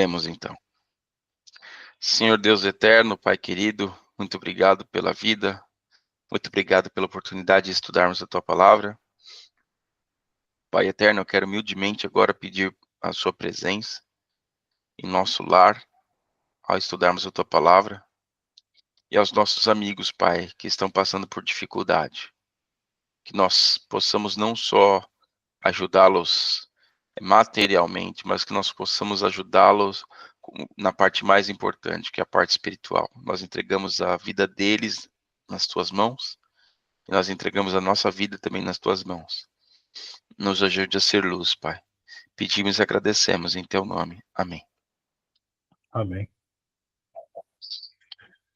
Temos então. Senhor Deus eterno, Pai querido, muito obrigado pela vida, muito obrigado pela oportunidade de estudarmos a Tua palavra. Pai eterno, eu quero humildemente agora pedir a Sua presença em nosso lar, ao estudarmos a Tua palavra, e aos nossos amigos, Pai, que estão passando por dificuldade. Que nós possamos não só ajudá-los materialmente, mas que nós possamos ajudá-los na parte mais importante, que é a parte espiritual. Nós entregamos a vida deles nas tuas mãos, e nós entregamos a nossa vida também nas tuas mãos. Nos ajude a ser luz, Pai. Pedimos e agradecemos em teu nome. Amém. Amém.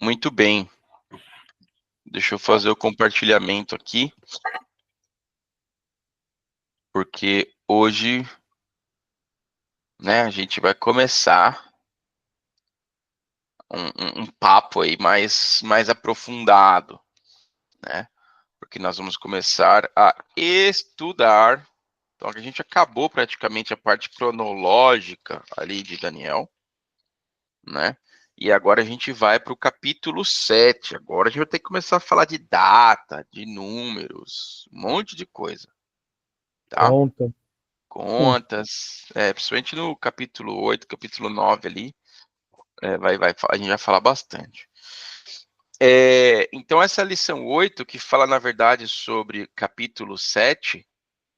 Muito bem. Deixa eu fazer o compartilhamento aqui, porque hoje, né, a gente vai começar um papo aí mais aprofundado, né? Porque nós vamos começar a estudar. Então, a gente acabou praticamente a parte cronológica ali de Daniel, né? E agora a gente vai para o capítulo 7. Agora a gente vai ter que começar a falar de data, de números, um monte de coisa, tá? Contas, principalmente no capítulo 8, capítulo 9 ali, a gente vai falar bastante. Então, essa lição 8, que fala, na verdade, sobre capítulo 7,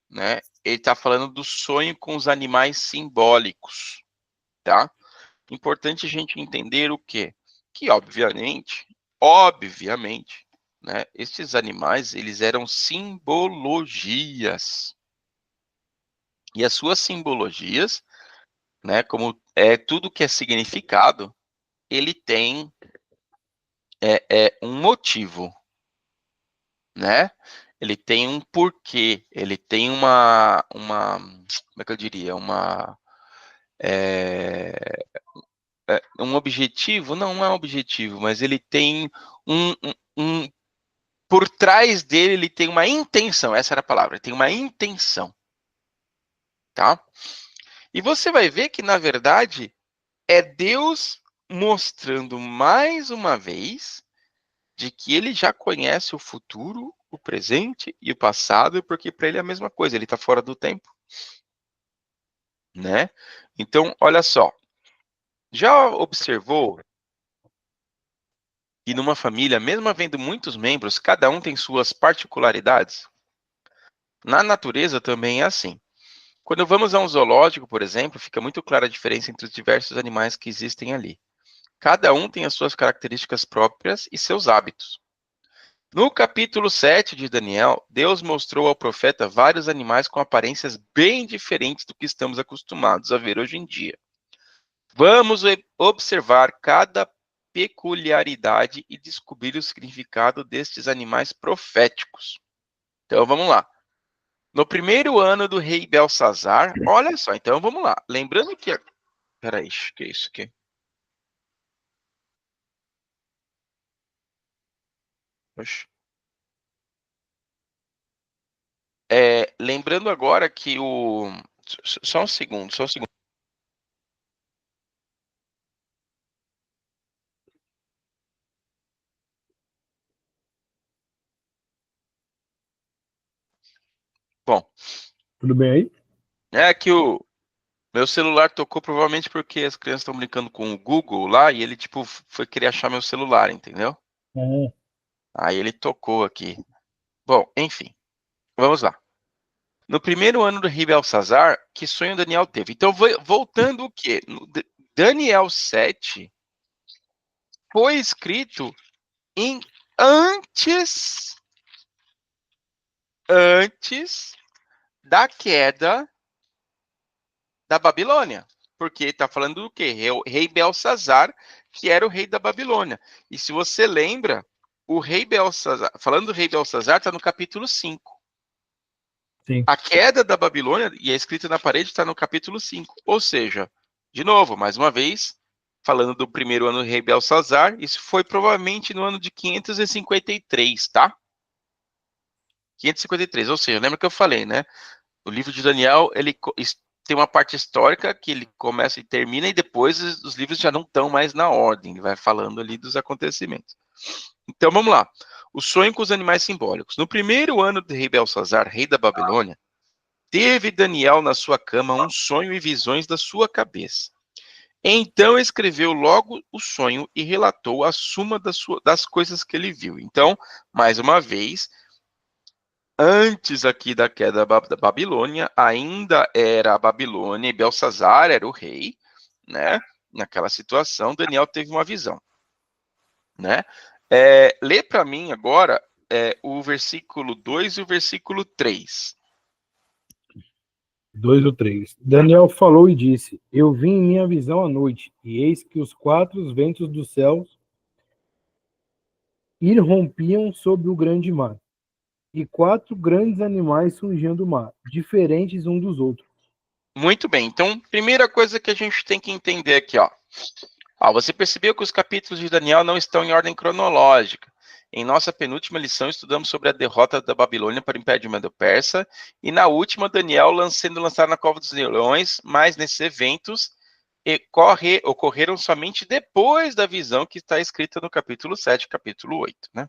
né? Ele está falando do sonho com os animais simbólicos, tá? Importante a gente entender o quê? Que, obviamente, né? Esses animais, eles eram simbologias. E as suas simbologias, né? Como tudo que é significado, ele tem um motivo, né? Ele tem um porquê, ele tem como é que eu diria, um objetivo, não é um objetivo, mas ele tem por trás dele ele tem uma intenção, essa era a palavra, ele tem uma intenção, tá? E você vai ver que, na verdade, é Deus mostrando mais uma vez de que ele já conhece o futuro, o presente e o passado, porque para ele é a mesma coisa, ele está fora do tempo, né? Então, olha só, já observou que numa família, mesmo havendo muitos membros, cada um tem suas particularidades? Na natureza também é assim. Quando vamos a um zoológico, por exemplo, fica muito clara a diferença entre os diversos animais que existem ali. Cada um tem as suas características próprias e seus hábitos. No capítulo 7 de Daniel, Deus mostrou ao profeta vários animais com aparências bem diferentes do que estamos acostumados a ver hoje em dia. Vamos observar cada peculiaridade e descobrir o significado destes animais proféticos. Então, vamos lá. No primeiro ano do rei Belsazar, olha só, então vamos lá. Lembrando que... Peraí, que é isso aqui? Oxe. Lembrando agora que o... Só um segundo, só um segundo. Bom, Tudo bem aí? é que o meu celular tocou provavelmente porque as crianças estão brincando com o Google lá e ele, tipo, foi querer achar meu celular, entendeu? Aí ele tocou aqui. Bom, enfim, vamos lá. No primeiro ano do rei Belsazar, que sonho Daniel teve? Então, voltando o quê? No Daniel 7 foi escrito em antes da queda da Babilônia. Porque está falando do quê? Rei Belsazar, que era o rei da Babilônia. E se você lembra, o rei Belsazar, falando do rei Belsazar, está no capítulo 5. Sim. A queda da Babilônia, e é escrita na parede, está no capítulo 5. Ou seja, de novo, mais uma vez, falando do primeiro ano do rei Belsazar, isso foi provavelmente no ano de 553, tá? 553, ou seja, lembra que eu falei, né? O livro de Daniel, ele tem uma parte histórica que ele começa e termina, e depois os livros já não estão mais na ordem, ele vai falando ali dos acontecimentos. Então vamos lá. O sonho com os animais simbólicos. No primeiro ano do rei Belsazar, rei da Babilônia, teve Daniel na sua cama um sonho e visões da sua cabeça. Então escreveu logo o sonho e relatou a suma das coisas que ele viu. Então, mais uma vez, antes aqui da queda da Babilônia, ainda era a Babilônia e Belsazar era o rei, né? Naquela situação, Daniel teve uma visão, né? Lê para mim agora o versículo 2 e o versículo 3. 2 ou 3. Daniel falou e disse: Eu vi em minha visão à noite, e eis que os 4 ventos dos céus irrompiam sobre o grande mar, e 4 grandes animais surgiam do mar, diferentes um dos outros. Muito bem. Então, primeira coisa que a gente tem que entender aqui, ó. Você percebeu que os capítulos de Daniel não estão em ordem cronológica. Em nossa penúltima lição, estudamos sobre a derrota da Babilônia para o Império Medo-Persa, e na última, Daniel sendo lançado na cova dos leões, mas nesses eventos ocorreram somente depois da visão que está escrita no capítulo 7, capítulo 8, né?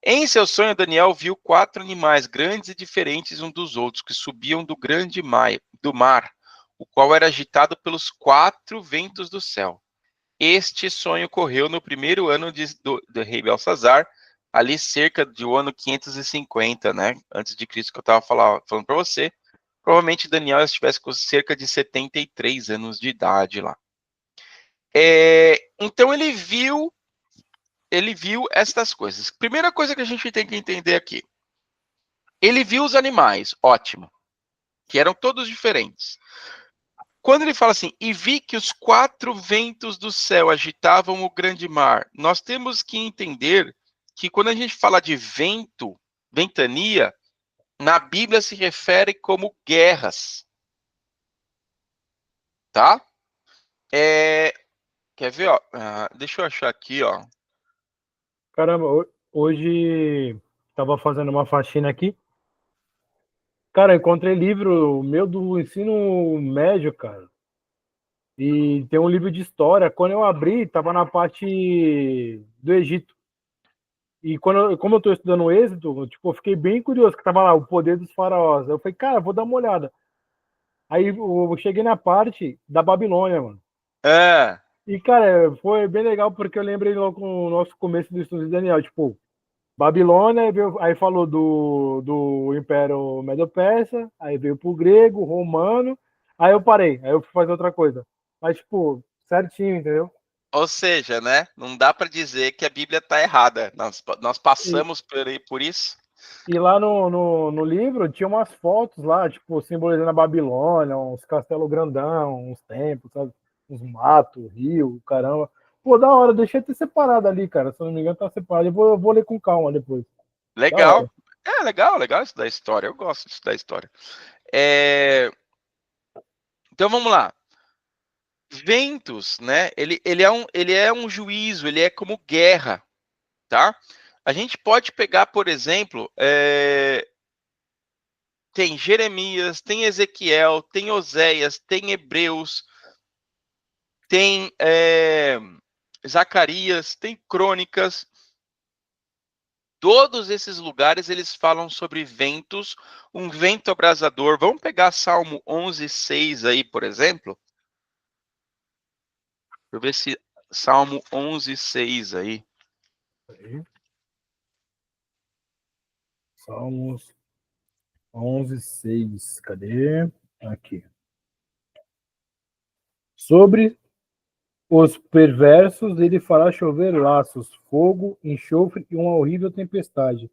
Em seu sonho, Daniel viu 4 animais grandes e diferentes uns dos outros, que subiam do grande do mar, o qual era agitado pelos 4 ventos do céu. Este sonho ocorreu no primeiro ano do rei Belsazar, ali cerca do ano 550, né? Antes de Cristo, que eu estava falando para você. Provavelmente Daniel estivesse com cerca de 73 anos de idade lá. Então ele viu estas coisas. Primeira coisa que a gente tem que entender aqui. Ele viu os animais, ótimo, que eram todos diferentes. Quando ele fala assim, e vi que os 4 ventos do céu agitavam o grande mar, nós temos que entender que quando a gente fala de vento, ventania, na Bíblia se refere como guerras. Tá? Quer ver, ó? Deixa eu achar aqui, ó. Caramba, hoje estava fazendo uma faxina aqui. Cara, encontrei livro meu do ensino médio, cara. E tem um livro de história. Quando eu abri, tava na parte do Egito. E como eu tô estudando o Êxodo, tipo, eu fiquei bem curioso, que tava lá, o poder dos faraós. Eu falei, cara, vou dar uma olhada. Aí eu cheguei na parte da Babilônia, mano. E, cara, foi bem legal porque eu lembrei logo com o nosso começo do estudo de Daniel. Tipo, Babilônia, aí falou do Império Medo-Persa, aí veio pro grego, romano, aí eu parei, aí eu fui fazer outra coisa. Mas, tipo, certinho, entendeu? Ou seja, né? Não dá para dizer que a Bíblia está errada. Nós passamos por isso. E lá no livro tinha umas fotos lá, tipo, simbolizando a Babilônia, uns castelos grandão, uns templos, sabe? Uns matos, rio, caramba. Pô, da hora, deixei ter separado ali, cara. Se eu não me engano, tá separado. Eu vou ler com calma depois. Da Legal. hora. Legal estudar história. Eu gosto de estudar história. Então vamos lá. Ventos, né? Ele é um juízo, ele é como guerra, tá? A gente pode pegar, por exemplo, tem Jeremias, tem Ezequiel, tem Oséias, tem Hebreus, tem Zacarias, tem Crônicas. Todos esses lugares eles falam sobre ventos, um vento abrasador. Vamos pegar Salmo 11:6 aí, por exemplo. Deixa eu ver se Salmo 11:6 aí. Salmos 11:6. Cadê? Aqui. Sobre os perversos, ele fará chover laços, fogo, enxofre e uma horrível tempestade.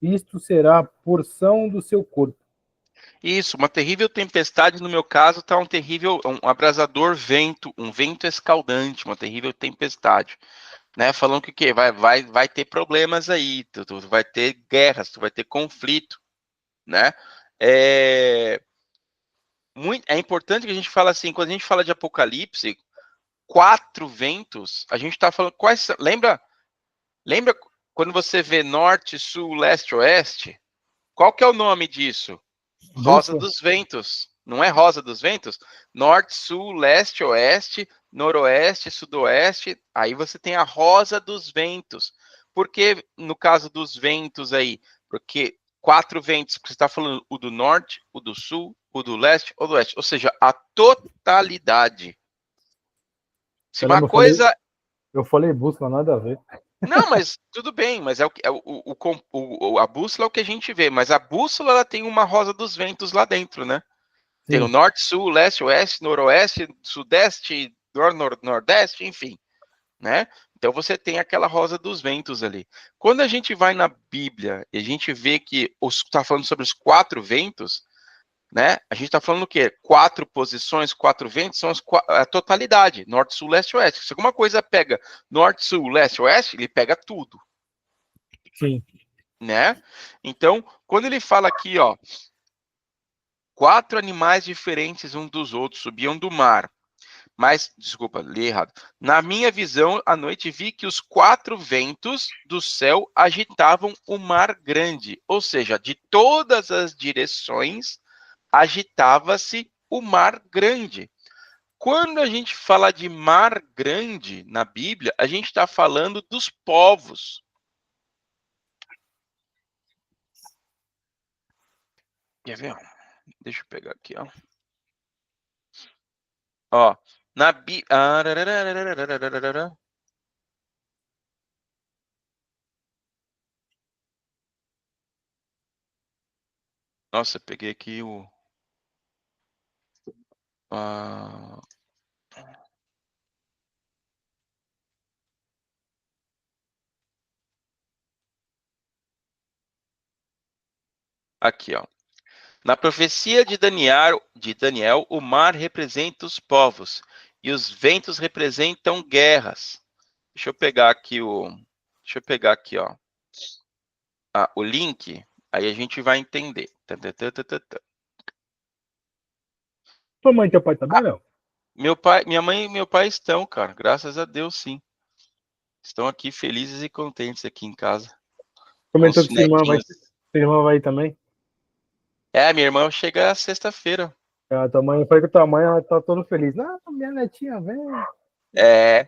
Isto será a porção do seu corpo. Isso, uma terrível tempestade, no meu caso, está um abrasador vento, um vento escaldante, uma terrível tempestade. Né, falando que o quê? Vai ter problemas aí, tu vai ter guerras, tu vai ter conflito, né? É importante que a gente fala assim, quando a gente fala de Apocalipse, 4 ventos, a gente está falando quais lembra quando você vê norte, sul, leste, oeste? Qual que é o nome disso? Rosa dos ventos. Não é rosa dos ventos? Norte, sul, leste, oeste, noroeste, sudoeste. Aí você tem a rosa dos ventos. Por que no caso dos ventos aí? Porque 4 ventos, você está falando o do norte, o do sul, o do leste ou do oeste. Ou seja, a totalidade. Se uma Caramba, coisa. eu falei bússola, nada a ver. Não, mas tudo bem, mas a bússola é o que a gente vê, mas a bússola ela tem uma rosa dos ventos lá dentro, né? Tem o Sim, norte, sul, leste, oeste, noroeste, sudeste, nordeste, enfim, né? Então você tem aquela rosa dos ventos ali. Quando a gente vai na Bíblia e a gente vê que está falando sobre os 4 ventos, né? A gente está falando o quê? 4 posições, 4 ventos são a totalidade, norte, sul, leste, oeste. Se alguma coisa pega norte, sul, leste, oeste, ele pega tudo, sim. né? Então, quando ele fala aqui, ó, 4 animais diferentes um dos outros subiam do mar. Mas, desculpa, li errado. Na minha visão, à noite vi que os 4 ventos do céu agitavam o mar grande. Ou seja, de todas as direções agitava-se o mar grande. Quando a gente fala de mar grande na Bíblia, a gente está falando dos povos. Quer ver? Deixa eu pegar aqui, ó. Ó, na Bíblia. Nossa, peguei aqui o. Aqui, ó. Na profecia de Daniel, o mar representa os povos e os ventos representam guerras. Deixa eu pegar aqui ó, o link, aí a gente vai entender. Tua mãe e teu pai tá bem, Léo? Meu pai, minha mãe e meu pai estão, cara, graças a Deus, sim. Estão aqui felizes e contentes aqui em casa, com Comentou os que netinhos. sua irmã vai também. Minha irmã chega sexta-feira. A tua mãe, eu falei que tua mãe, ela tá toda feliz. Não, minha netinha vem. É.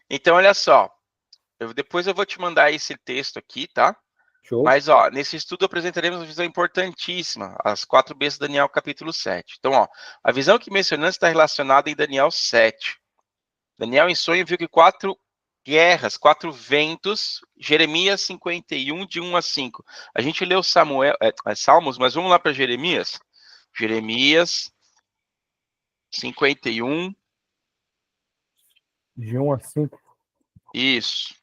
Então, olha só, depois eu vou te mandar esse texto aqui, tá? Show. Mas, ó, nesse estudo apresentaremos uma visão importantíssima, as 4 B's de Daniel, capítulo 7. Então, ó, a visão que mencionamos está relacionada em Daniel 7. Daniel, em sonho, viu que 4 guerras, 4 ventos, Jeremias 51, de 1 a 5. A gente leu Salmos, mas vamos lá para Jeremias. Jeremias 51. De 1 a 5. Isso.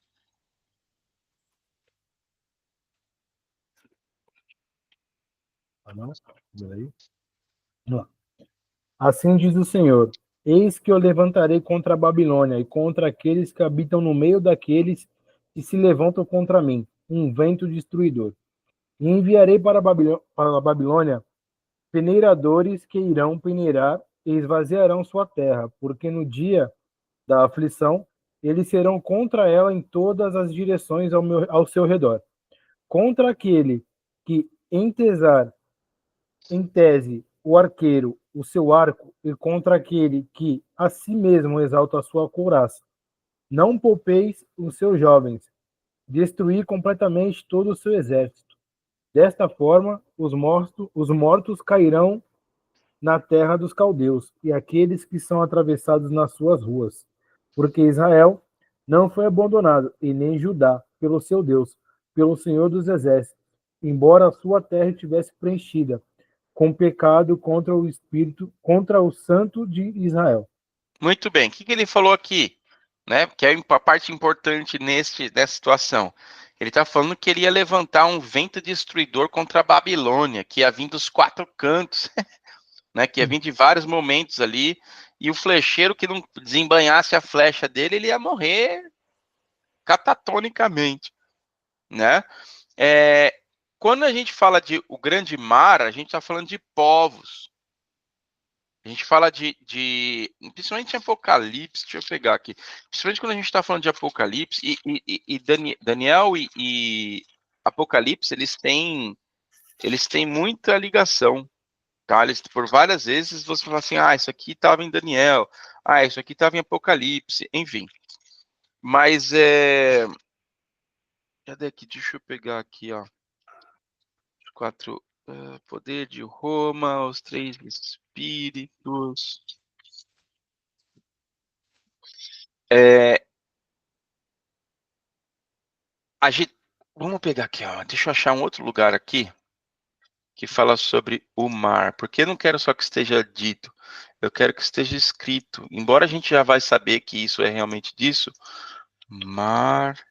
Ah, não? Peraí. Vamos lá. Assim diz o Senhor: Eis que eu levantarei contra a Babilônia e contra aqueles que habitam no meio daqueles que se levantam contra mim, um vento destruidor. E enviarei para a Babilônia peneiradores que irão peneirar e esvaziarão sua terra, porque no dia da aflição eles serão contra ela em todas as direções ao seu redor. Contra aquele que entesar em tese o arqueiro o seu arco e contra aquele que a si mesmo exalta a sua couraça. Não poupeis os seus jovens, destruir completamente todo o seu exército. Desta forma, os mortos cairão na terra dos caldeus e aqueles que são atravessados nas suas ruas. Porque Israel não foi abandonado, e nem Judá, pelo seu Deus, pelo Senhor dos Exércitos, embora a sua terra estivesse preenchida com pecado contra o Espírito, contra o Santo de Israel. Muito bem. O que ele falou aqui? Né? Que é a parte importante nessa situação. Ele está falando que ele ia levantar um vento destruidor contra a Babilônia, que ia vir dos 4 cantos, né? Que ia vir de vários momentos ali, e o flecheiro que não desembanhasse a flecha dele, ele ia morrer catatonicamente, né? Quando a gente fala de o grande mar, a gente está falando de povos. A gente fala principalmente em Apocalipse, deixa eu pegar aqui. Principalmente quando a gente está falando de Apocalipse, e Daniel e Apocalipse, eles têm muita ligação, Tá? Por várias vezes você fala assim, isso aqui estava em Daniel, isso aqui estava em Apocalipse, enfim. Mas cadê aqui? Deixa eu pegar aqui, ó. Quatro, poder de Roma, os três espíritos. Vamos pegar aqui, ó. Deixa eu achar um outro lugar aqui que fala sobre o mar, porque eu não quero só que esteja dito, eu quero que esteja escrito. Embora a gente já vai saber que isso é realmente disso, mar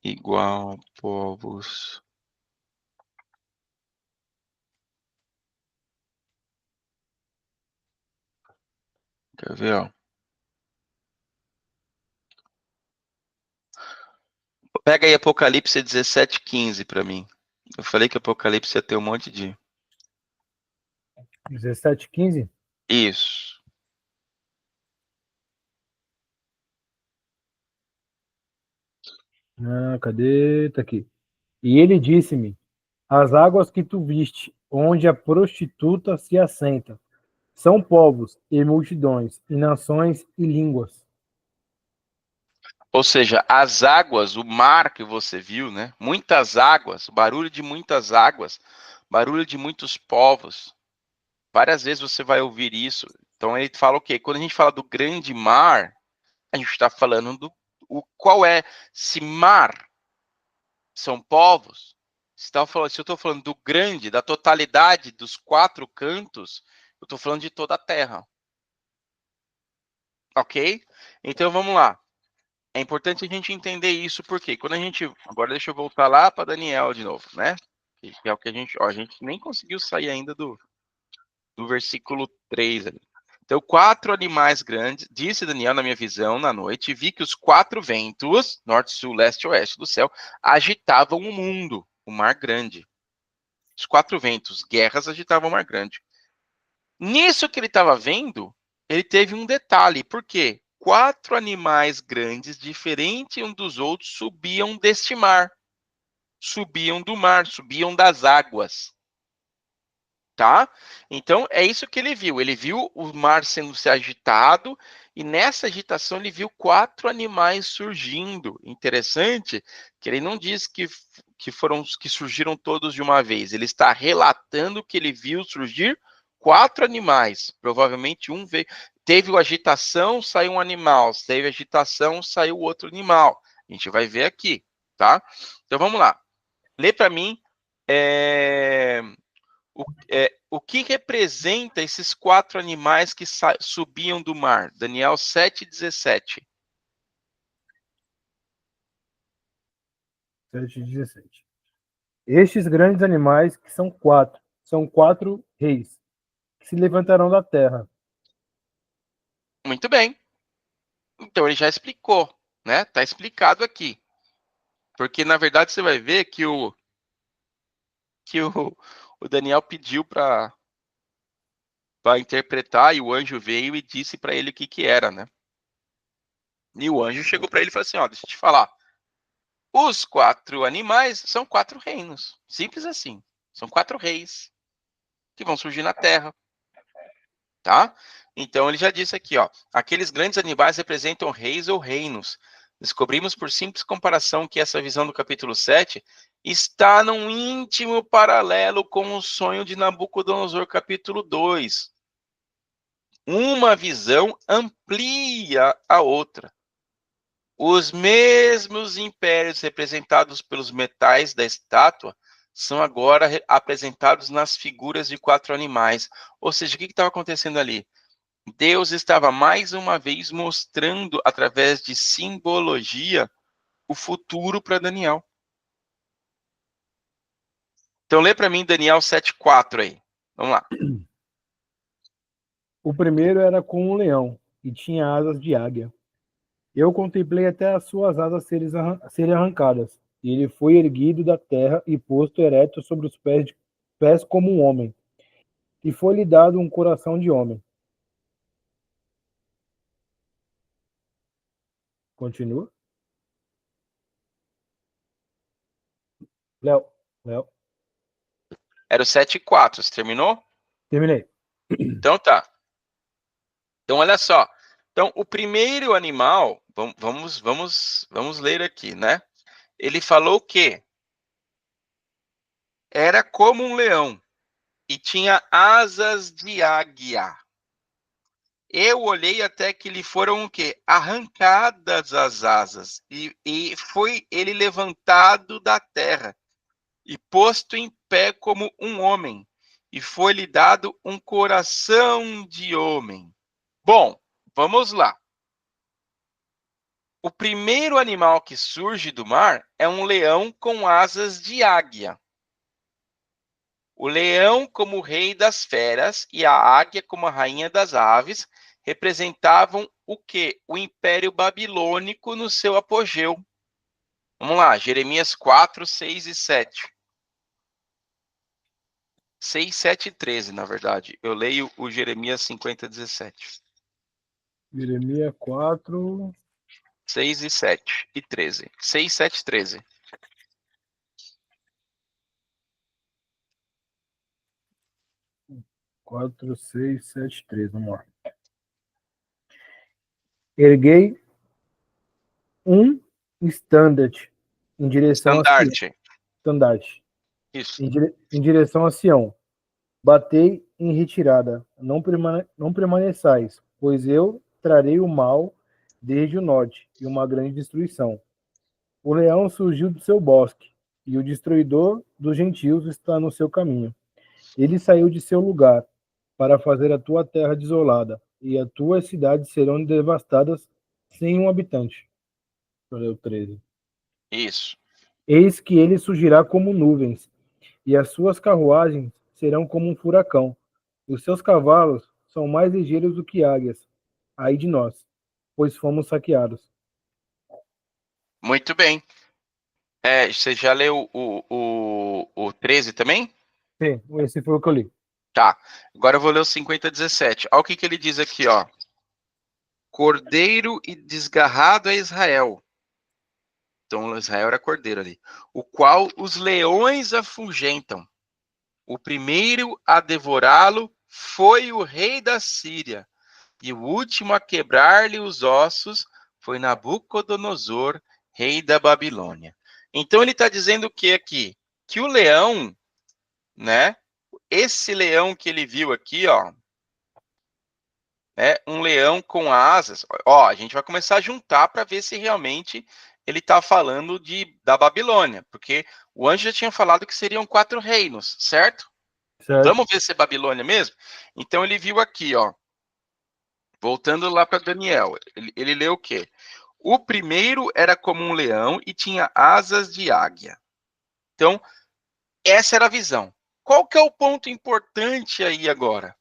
igual povos. Quer ver, ó? Pega aí Apocalipse 17:15 para mim. Eu falei que Apocalipse ia ter um monte de... 17:15? Isso. Cadê? Tá aqui. E ele disse-me: as águas que tu viste, onde a prostituta se assenta, são povos e multidões, e nações e línguas. Ou seja, as águas, o mar que você viu, né? Muitas águas, barulho de muitas águas, barulho de muitos povos. Várias vezes você vai ouvir isso. Então ele fala o quê? Quando a gente fala do grande mar, a gente está falando qual é esse mar? São povos. Se eu estou falando do grande, da totalidade dos quatro cantos, eu estou falando de toda a terra. Ok? Então vamos lá. É importante a gente entender isso, porque quando a gente. Agora deixa eu voltar lá para Daniel de novo, né? Que é o que a gente. Ó, a gente nem conseguiu sair ainda do versículo 3 ali. Então, quatro animais grandes, disse Daniel na minha visão na noite, e vi que os quatro ventos, norte, sul, leste e oeste do céu, agitavam o mundo, o mar grande. Os quatro ventos, guerras, agitavam o mar grande. Nisso que ele estava vendo, ele teve um detalhe. Por quê? Quatro animais grandes, diferentes um dos outros, subiam deste mar. Subiam do mar, subiam das águas. Tá? Então, é isso que ele viu. Ele viu o mar sendo se agitado, e nessa agitação ele viu quatro animais surgindo. Interessante que ele não diz que surgiram todos de uma vez. Ele está relatando que ele viu surgir quatro animais. Provavelmente um veio. Teve uma agitação, saiu um animal. Teve agitação, saiu outro animal. A gente vai ver aqui, tá? Então vamos lá. Lê para mim. O que representa esses quatro animais que subiam do mar? Daniel 7:17. 7:17. Estes grandes animais, que são quatro reis, que se levantarão da terra. Muito bem. Então ele já explicou, né? Tá explicado aqui. Porque na verdade você vai ver que o Daniel pediu para interpretar, e o anjo veio e disse para ele o que era, né? E o anjo chegou para ele e falou assim: ó, deixa eu te falar. Os quatro animais são quatro reinos. Simples assim. São quatro reis que vão surgir na terra. Tá? Então ele já disse aqui, ó, aqueles grandes animais representam reis ou reinos. Descobrimos por simples comparação que essa visão do capítulo 7 está num íntimo paralelo com o sonho de Nabucodonosor, capítulo 2. Uma visão amplia a outra. Os mesmos impérios representados pelos metais da estátua são agora apresentados nas figuras de quatro animais. Ou seja, o que estava acontecendo ali? Deus estava mais uma vez mostrando, através de simbologia, o futuro para Daniel. Então, lê para mim Daniel 7:4 aí. Vamos lá. O primeiro era com um leão, e tinha asas de águia. Eu contemplei até as suas asas serem arrancadas, e ele foi erguido da terra e posto ereto sobre os pés como um homem, e foi-lhe dado um coração de homem. Continua. Léo, Léo. Era o 7:4. Você terminou? Terminei. Então tá. Então olha só. Então o primeiro animal, vamos ler aqui, né? Ele falou que era como um leão e tinha asas de águia. Eu olhei até que lhe foram o quê? Arrancadas as asas e foi ele levantado da terra e posto em pé como um homem, e foi-lhe dado um coração de homem. Bom, vamos lá. O primeiro animal que surge do mar é um leão com asas de águia. O leão, como rei das feras, e a águia, como a rainha das aves, representavam o quê? O Império Babilônico no seu apogeu. Vamos lá, Jeremias 4, 6 e 7. 6, 7 e 13, na verdade. Eu leio o Jeremias 50, 17. Jeremias 4, 6 e 7 e 13. 6, 7 e 13. 4, 6, 7, 3. Vamos lá. Erguei um estandarte em direção a Sião. Estandarte. Estandarte. Isso. Em direção a Sião. Batei em retirada. Não permaneçais, pois eu trarei o mal desde o norte e uma grande destruição. O leão surgiu do seu bosque, e o destruidor dos gentios está no seu caminho. Ele saiu de seu lugar para fazer a tua terra desolada, e as tuas cidades serão devastadas sem um habitante. Olha o 13. Isso. Eis que ele surgirá como nuvens, e as suas carruagens serão como um furacão. Os seus cavalos são mais ligeiros do que águias. Ai de nós, pois fomos saqueados. Muito bem. Você já leu o 13 também? Sim, esse foi o que eu li. Tá. Agora eu vou ler o 50, 17. Olha o que ele diz aqui, ó. Cordeiro e desgarrado é Israel. Então Israel era cordeiro ali. O qual os leões afugentam. O primeiro a devorá-lo foi o rei da Síria. E o último a quebrar-lhe os ossos foi Nabucodonosor, rei da Babilônia. Então ele está dizendo o que aqui? Que o leão, né? Esse leão que ele viu aqui, ó, é um leão com asas. Ó, a gente vai começar a juntar para ver se realmente ele está falando da Babilônia, porque o anjo já tinha falado que seriam 4 reinos, certo? Certo? Vamos ver se é Babilônia mesmo? Então ele viu aqui, ó, voltando lá para Daniel, ele leu o quê? O primeiro era como um leão e tinha asas de águia. Então, essa era a visão. Qual que é o ponto importante aí agora?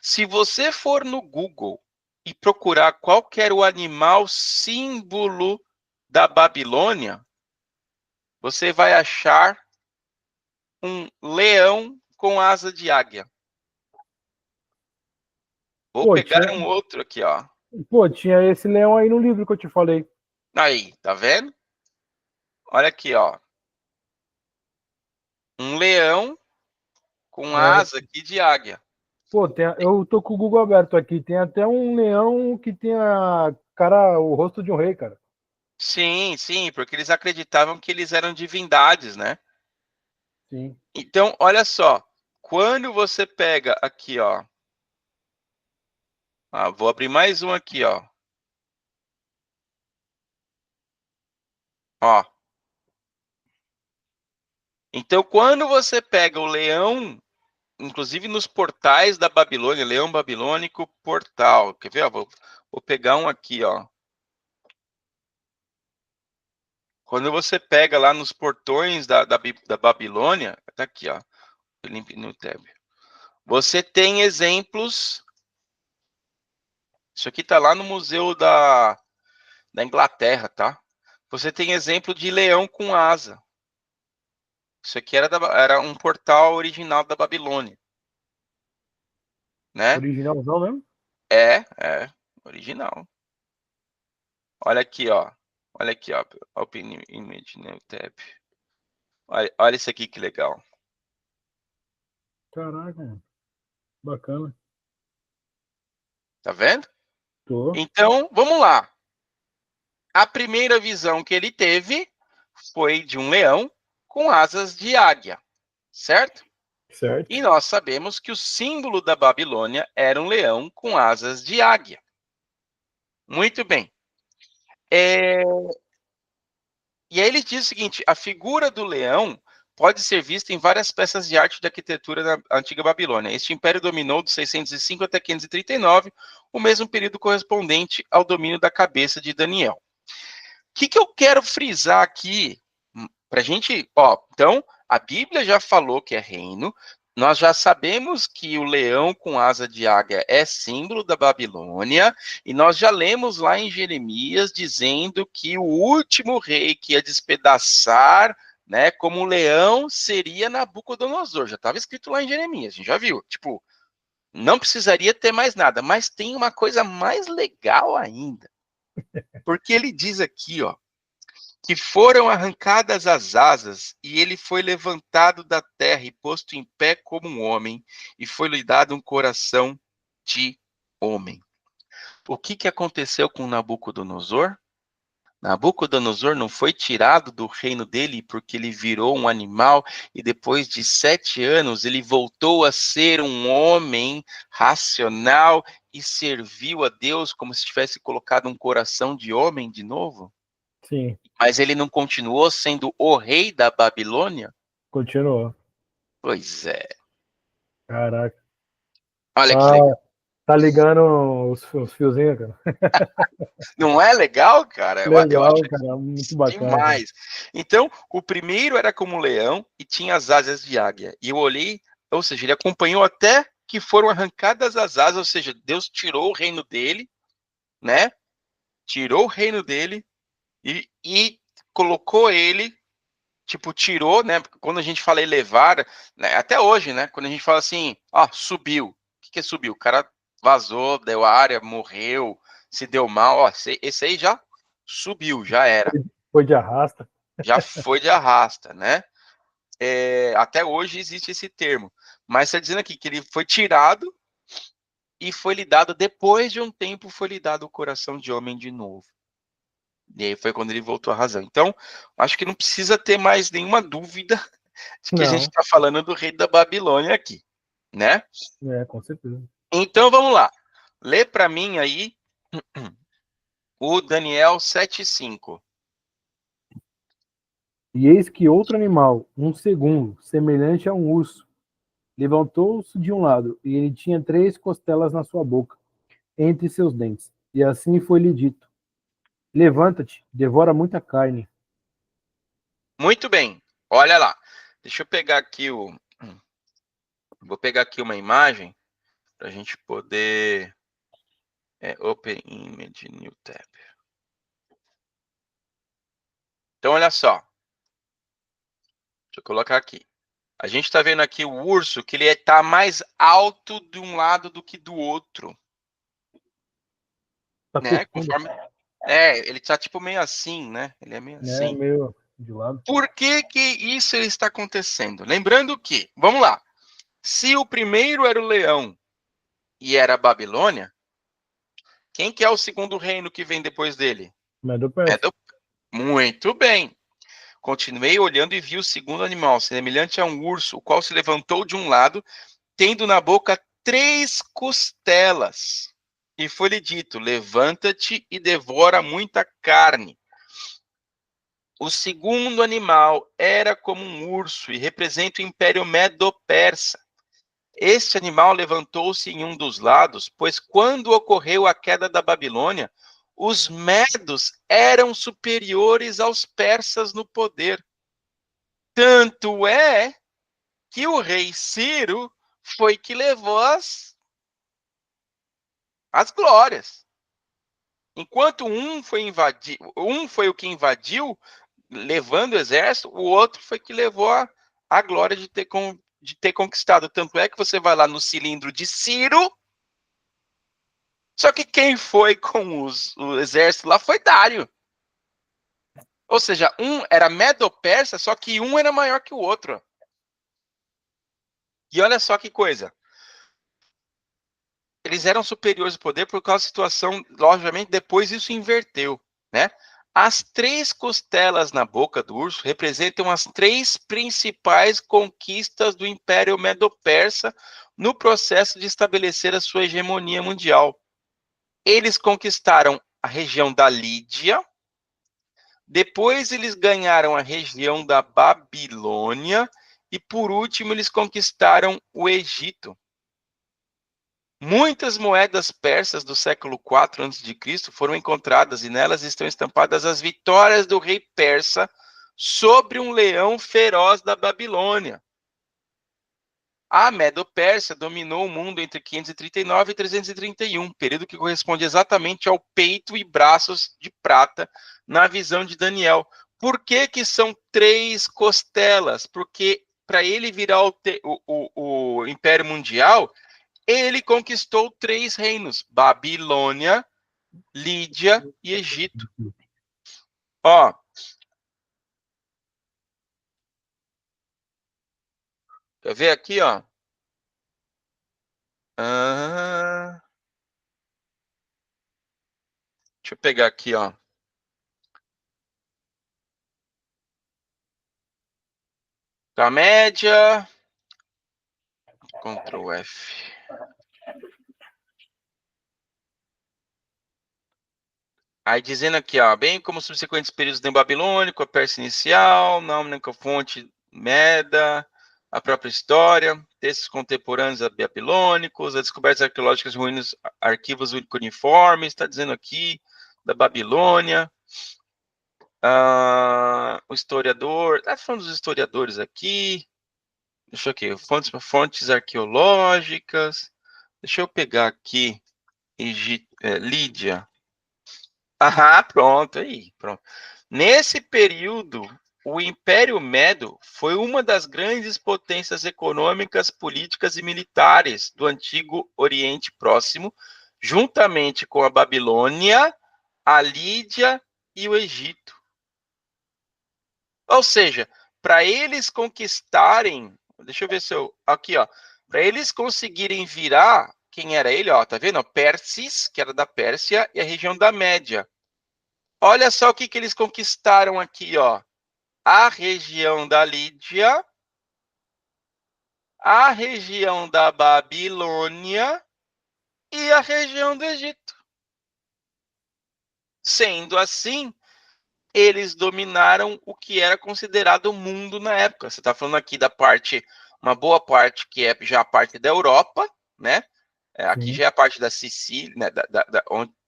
Se você for no Google e procurar qual que era o animal símbolo da Babilônia, você vai achar um leão com asa de águia. Vou Pô, pegar tinha, um outro aqui, ó. tinha esse leão aí no livro que eu te falei. Aí, tá vendo? Olha aqui, ó. Um leão com É, asa aqui de águia. pô, eu tô com o Google aberto aqui. Tem até um leão que tem a cara, o rosto de um rei, cara. Sim, sim, porque eles acreditavam que eles eram divindades, né? Sim. Então, olha só. Quando você pega aqui, ó. Vou abrir mais um aqui, ó. Ó. Então, quando você pega o leão, inclusive nos portais da Babilônia, leão babilônico portal. Quer ver? Ó, vou pegar um aqui, ó. Quando você pega lá nos portões da Babilônia, tá aqui, ó. No tab. Você tem exemplos. Isso aqui tá lá no Museu da Inglaterra, tá? Você tem exemplo de leão com asa. Isso aqui era um portal original da Babilônia, né? Originalzão mesmo? É, original. Olha aqui, ó. Olha aqui, ó. Open Image New Tab. Olha isso aqui que legal. Caraca, mano. Bacana. Tá vendo? Tô. Então, vamos lá. A primeira visão que ele teve foi de um leão com asas de águia, certo? Certo. E nós sabemos que o símbolo da Babilônia era um leão com asas de águia. Muito bem. E aí ele diz o seguinte: a figura do leão pode ser vista em várias peças de arte da arquitetura da antiga Babilônia. Este império dominou de 605 até 539, o mesmo período correspondente ao domínio da cabeça de Daniel. O que eu quero frisar aqui, para a gente, então, a Bíblia já falou que é reino, nós já sabemos que o leão com asa de águia é símbolo da Babilônia, e nós já lemos lá em Jeremias dizendo que o último rei que ia despedaçar, né, como leão, seria Nabucodonosor. Já estava escrito lá em Jeremias, a gente já viu. Tipo, não precisaria ter mais nada, mas tem uma coisa mais legal ainda, porque ele diz aqui, que foram arrancadas as asas, e ele foi levantado da terra e posto em pé como um homem, e foi-lhe dado um coração de homem. O que aconteceu com Nabucodonosor? Nabucodonosor não foi tirado do reino dele porque ele virou um animal e depois de 7 anos ele voltou a ser um homem racional e serviu a Deus como se tivesse colocado um coração de homem de novo? Sim. Mas ele não continuou sendo o rei da Babilônia? Continuou. Pois é. Caraca. Olha que Tá, legal. tá ligando os fiozinhos, cara. Não é legal, cara? Eu acho Legal, cara. Muito bacana, cara. demais. Então, o primeiro era como um leão e tinha as asas de águia. E eu olhei, ou seja, ele acompanhou até que foram arrancadas as asas, ou seja, Deus tirou o reino dele, né? Tirou o reino dele e colocou ele, tipo, tirou, né? Quando a gente fala elevar, né? Até hoje, né? Quando a gente fala assim, subiu. O que é subiu? O cara vazou, deu área, morreu, se deu mal. Esse aí já subiu, já era. Foi de arrasta. Já foi de arrasta, né? Até hoje existe esse termo. Mas está dizendo aqui que ele foi tirado e foi lhe dado, depois de um tempo, foi lhe dado o coração de homem de novo. E aí foi quando ele voltou à razão. Então, acho que não precisa ter mais nenhuma dúvida de que a gente Não. está falando do rei da Babilônia aqui, né? É, com certeza. Então, vamos lá. Lê para mim aí o Daniel 7,5. E eis que outro animal, um segundo, semelhante a um urso, levantou-se de um lado, e ele tinha 3 costelas na sua boca, entre seus dentes. E assim foi-lhe dito: Levanta-te, devora muita carne. Muito bem. Olha lá. Deixa eu pegar aqui Vou pegar aqui uma imagem para a gente poder. Open Image New Tab. Então, olha só. Deixa eu colocar aqui. A gente está vendo aqui o urso que ele está mais alto de um lado do que do outro, Tá né? curtindo, Conforme ele tá tipo meio assim, né? Ele é meio né? assim. Meio de lado. Por que isso está acontecendo? Lembrando que, vamos lá, se o primeiro era o leão e era a Babilônia, quem que é o segundo reino que vem depois dele? Mas do perto. Muito bem. Continuei olhando e vi o segundo animal, semelhante a um urso, o qual se levantou de um lado, tendo na boca 3 costelas. E foi-lhe dito: levanta-te e devora muita carne. O segundo animal era como um urso e representa o Império Medo-Persa. Este animal levantou-se em um dos lados, pois quando ocorreu a queda da Babilônia, os medos eram superiores aos persas no poder. Tanto é que o rei Ciro foi que levou as glórias. Enquanto um foi o que invadiu, levando o exército, o outro foi que levou a glória de ter conquistado. Tanto é que você vai lá no cilindro de Ciro, só que quem foi com o exército lá foi Dário. Ou seja, um era Medo-Persa, só que um era maior que o outro. E olha só que coisa. eles eram superiores ao poder por causa da situação, logicamente, depois isso inverteu, né? As 3 costelas na boca do urso representam as 3 principais conquistas do Império Medo-Persa no processo de estabelecer a sua hegemonia mundial. Eles conquistaram a região da Lídia, depois eles ganharam a região da Babilônia e, por último, eles conquistaram o Egito. Muitas moedas persas do século IV a.C. foram encontradas e nelas estão estampadas as vitórias do rei persa sobre um leão feroz da Babilônia. A Medo-Pérsia dominou o mundo entre 539 e 331, período que corresponde exatamente ao peito e braços de prata na visão de Daniel. Por que são 3 costelas? Porque para ele virar o Império Mundial, ele conquistou 3 reinos: Babilônia, Lídia e Egito. Ó, quer ver aqui, ó? Deixa eu pegar aqui, ó. Da média. Ctrl F. Aí dizendo aqui, ó, bem como subsequentes períodos do babilônico, a Pérsia inicial, na única fonte Meda, a própria história, textos contemporâneos babilônicos, as descobertas arqueológicas de ruínas, arquivos uniformes, está dizendo aqui, da Babilônia, o historiador, tá falando dos historiadores aqui, deixa eu aqui, fontes arqueológicas, deixa eu pegar aqui, Lídia. Ah, pronto, aí, pronto. Nesse período, o Império Medo foi uma das grandes potências econômicas, políticas e militares do antigo Oriente Próximo, juntamente com a Babilônia, a Lídia e o Egito. Ou seja, para eles conquistarem, deixa eu ver se eu, aqui, ó, para eles conseguirem virar, quem era ele, ó, tá vendo? Persis, que era da Pérsia, e a região da Média. Olha só o que eles conquistaram aqui, ó. A região da Lídia, a região da Babilônia e a região do Egito. Sendo assim, eles dominaram o que era considerado o mundo na época. Você está falando aqui da parte, uma boa parte que é já a parte da Europa, né? Aqui já é a parte da Sicília, né?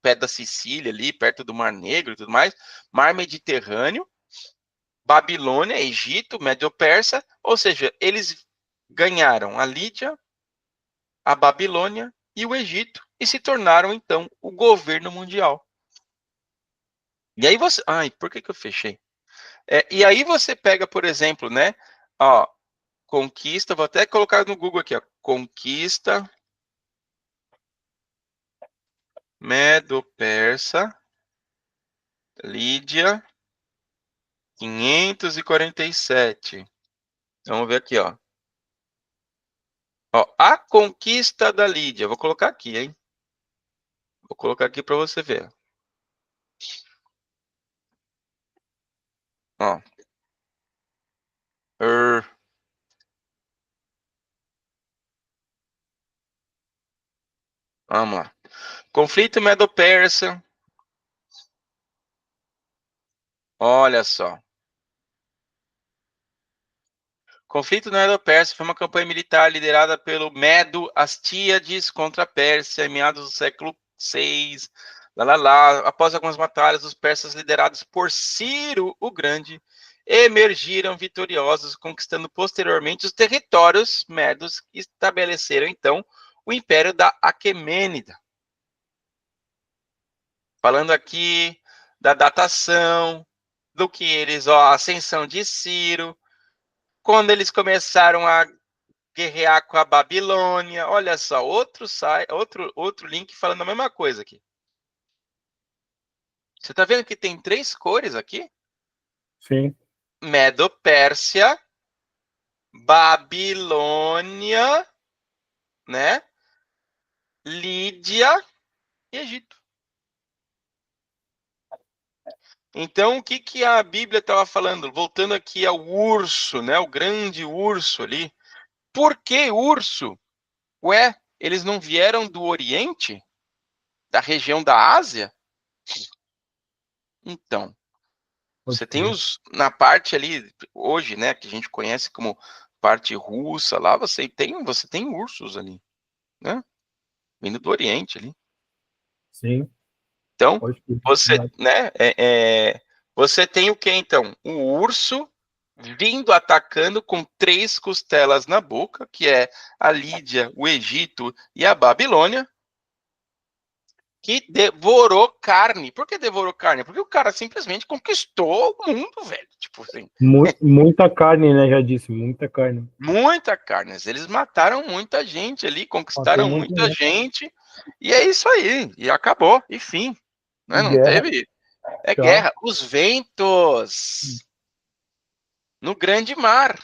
Perto da Sicília ali, perto do Mar Negro e tudo mais, Mar Mediterrâneo, Babilônia, Egito, Médio-Persa, ou seja, eles ganharam a Lídia, a Babilônia e o Egito e se tornaram então o governo mundial. E aí você, ai, por que eu fechei? E aí você pega, por exemplo, né, ó, conquista, vou até colocar no Google aqui, ó, conquista Medo-Persa, Lídia, 547. Vamos ver aqui, ó. Ó, a conquista da Lídia. Vou colocar aqui, hein? Vou colocar aqui para você ver. Ó. Vamos lá. Conflito Medo-Persa. Olha só. Conflito Medo-Persa foi uma campanha militar liderada pelo Medo Astíades contra a Pérsia em meados do século VI. Após algumas batalhas, os persas liderados por Ciro o Grande emergiram vitoriosos, conquistando posteriormente os territórios medos e estabeleceram então o Império da Aquemênida. Falando aqui da datação, do que eles, ó, a ascensão de Ciro, quando eles começaram a guerrear com a Babilônia. Olha só, outro link falando a mesma coisa aqui. Você tá vendo que tem 3 cores aqui? Sim. Medo-Pérsia, Babilônia, né? Lídia e Egito. Então, o que, que a Bíblia estava falando? Voltando aqui ao urso, né? O grande urso ali. Por que urso? Ué, eles não vieram do Oriente? Da região da Ásia? Então, Pode você tem crer. na parte ali, hoje, né, que a gente conhece como parte russa, lá você tem ursos ali, né? Vindo do Oriente ali. Sim, Então, pode crer. você, Verdade. né, você tem o que então? O urso vindo atacando com 3 costelas na boca, que é a Lídia, o Egito e a Babilônia, que devorou carne. Por que devorou carne? Porque o cara simplesmente conquistou o mundo, velho. Tipo assim, Muita carne, né? Já disse, muita carne. muita carne. Eles mataram muita gente ali, Matou conquistaram muito, muita né? gente, e é isso aí. E acabou, e fim. Né? Não Guerra, teve. É tchau. guerra. Os ventos no grande mar.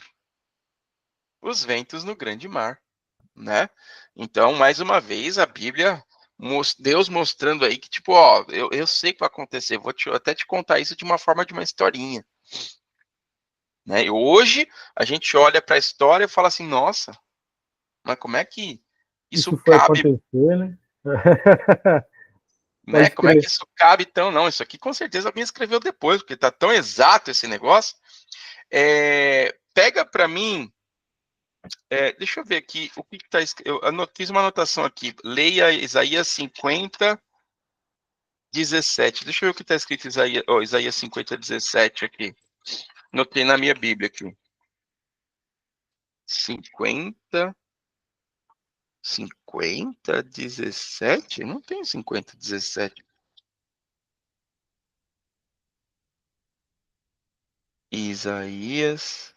Os ventos no grande mar, né? Então, mais uma vez, a Bíblia, Deus mostrando aí que, tipo, ó, eu sei o que vai acontecer, até te contar isso de uma forma de uma historinha, né? E hoje, a gente olha para a história e fala assim, nossa, mas como é que isso Isso foi cabe, acontecer, né? né? Pode Como é que crer. isso cabe tão? Não, isso aqui com certeza alguém escreveu depois, porque tá tão exato esse negócio. Pega para mim. Deixa eu ver aqui o que está escrito. Eu fiz uma anotação aqui. Leia Isaías 50, 17. Deixa eu ver o que está escrito em Isaías 50, 17 aqui. Notei na minha Bíblia aqui. 50, 50, 17? Não tem 50, 17. Isaías.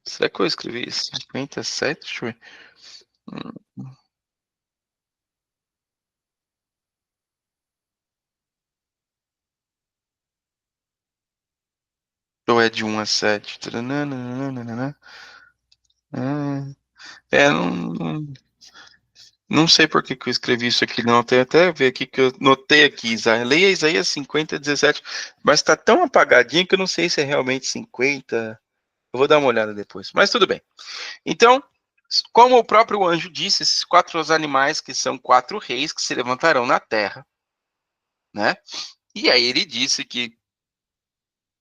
Será que eu escrevi 57? Deixa eu ver. Ou é de 1 a 7? Não sei por que eu escrevi isso aqui, não. Tem até ver aqui que eu notei aqui, leia Isaías 50, 17, mas está tão apagadinho que eu não sei se é realmente 50. Eu vou dar uma olhada depois, mas tudo bem. Então, como o próprio anjo disse, esses 4 animais que são 4 reis que se levantarão na terra, né? E aí ele disse que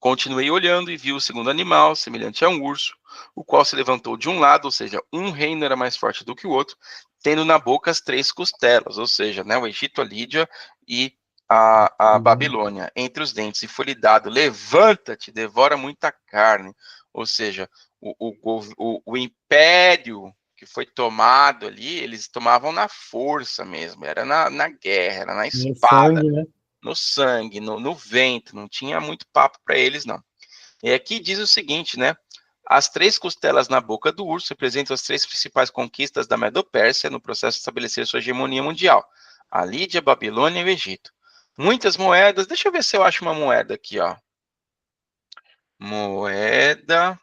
continuei olhando e vi o segundo animal, semelhante a um urso, o qual se levantou de um lado, ou seja, um reino era mais forte do que o outro, tendo na boca as 3 costelas, ou seja, né, o Egito, a Lídia e a Babilônia, entre os dentes, e foi-lhe dado: levanta-te, devora muita carne. Ou seja, o império que foi tomado ali, eles tomavam na força mesmo, era na guerra, era na No espada, sangue, né? no sangue, no vento, não tinha muito papo para eles, não. E aqui diz o seguinte, né? As 3 costelas na boca do urso representam as 3 principais conquistas da Medo-Pérsia no processo de estabelecer sua hegemonia mundial: a Lídia, a Babilônia e o Egito. Muitas moedas, deixa eu ver se eu acho uma moeda aqui, ó. Moeda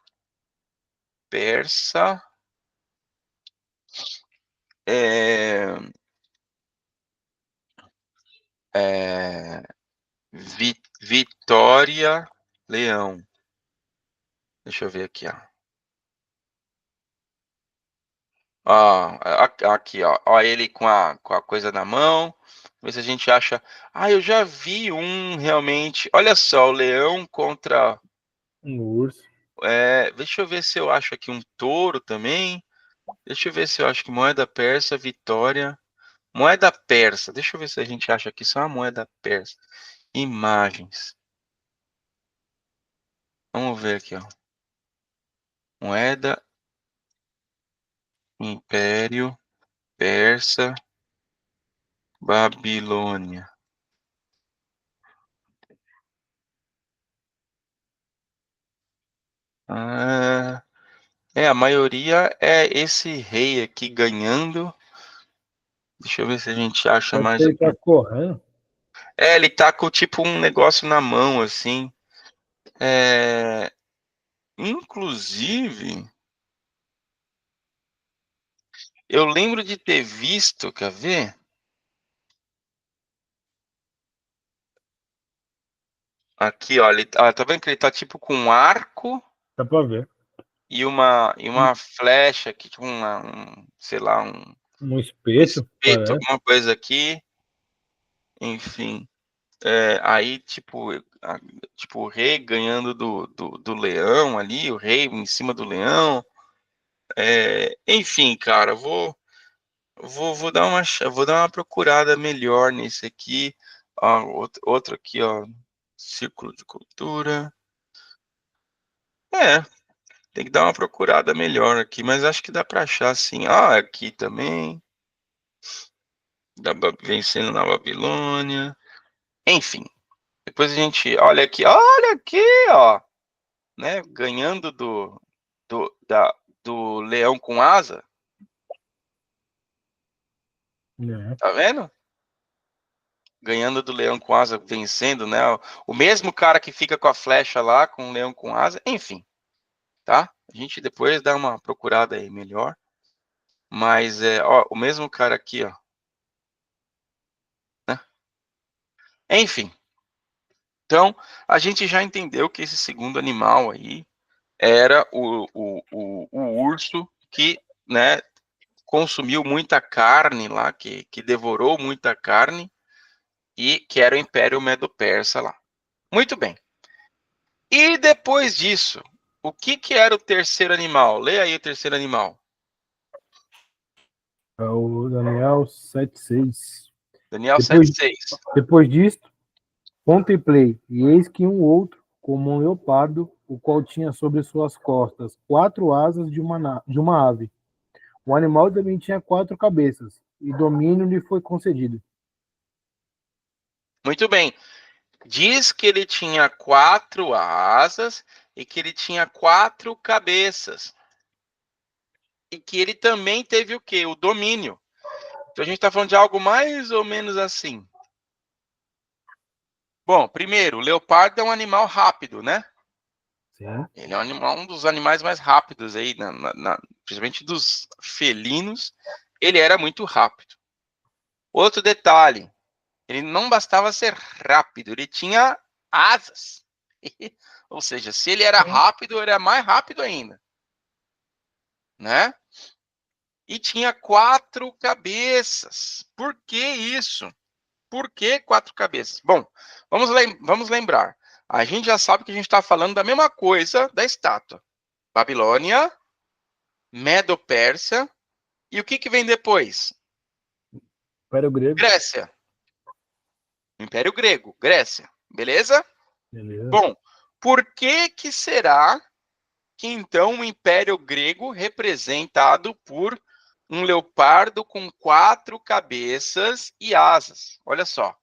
persa, é, é, Vitória, Leão. Deixa eu ver aqui, ó. Ó, aqui, ó ele com a coisa na mão. Ver se a gente acha. Ah, eu já vi um realmente. Olha só, o leão contra. Um urso. Deixa eu ver se eu acho aqui um touro também. Deixa eu ver se eu acho que moeda persa, vitória. Moeda persa. Deixa eu ver se a gente acha aqui só a moeda persa. Imagens. Vamos ver aqui, ó. Moeda, Império, Persa, Babilônia. Ah, a maioria é esse rei aqui ganhando. Deixa eu ver se a gente acha Pode mais ser que tá alguma. correndo. Ele tá com tipo um negócio na mão, assim. É, inclusive, Eu lembro de ter visto, quer ver? Aqui, ó, tá vendo que ele tá tipo com um arco Dá pra ver. e uma flecha aqui, tipo sei lá, Um um espeto, espeto, parece. alguma coisa aqui, enfim. Aí, tipo, o rei ganhando do leão ali, o rei em cima do leão. Enfim, cara, vou vou dar uma procurada melhor nesse aqui. Ó, outro aqui, ó, Círculo de Cultura. Tem que dar uma procurada melhor aqui, mas acho que dá para achar sim. Ah, aqui também. Vencendo na Babilônia. Enfim, depois a gente olha aqui, ó, né? Ganhando do leão com asa. É. Tá vendo? Ganhando do leão com asa, vencendo, né? O mesmo cara que fica com a flecha lá, com o leão com asa. Enfim, tá? A gente depois dá uma procurada aí melhor. Mas ó, o mesmo cara aqui, ó. Né? Enfim. Então, a gente já entendeu que esse segundo animal aí era o urso que, né, consumiu muita carne lá, que devorou muita carne, e que era o Império Medo-Persa lá. Muito bem. E depois disso, o que era o terceiro animal? Leia aí o terceiro animal. É o Daniel 7,6. Daniel Depois, 7,6. depois disto, contemplei, e eis que um outro, como um leopardo, o qual tinha sobre suas costas 4 asas de uma ave. O animal também tinha 4 cabeças, e domínio lhe foi concedido. Muito bem. Diz que ele tinha 4 asas e que ele tinha 4 cabeças. E que ele também teve o quê? O domínio. Então a gente está falando de algo mais ou menos assim. Bom, primeiro, o leopardo é um animal rápido, né? Sim. Ele é um dos animais mais rápidos aí, principalmente dos felinos. Ele era muito rápido. Outro detalhe, ele não bastava ser rápido, ele tinha asas. Ou seja, se ele era rápido, ele era mais rápido ainda, né? E tinha 4 cabeças. Por que isso? Por que 4 cabeças? Bom, vamos lembrar. A gente já sabe que a gente está falando da mesma coisa da estátua. Babilônia, Medo-Pérsia. E o que vem depois? Império Grego. Grécia. Império Grego, Grécia. Beleza? Beleza. Bom, por que será que então o Império Grego, representado por um leopardo com 4 cabeças e asas? Olha só.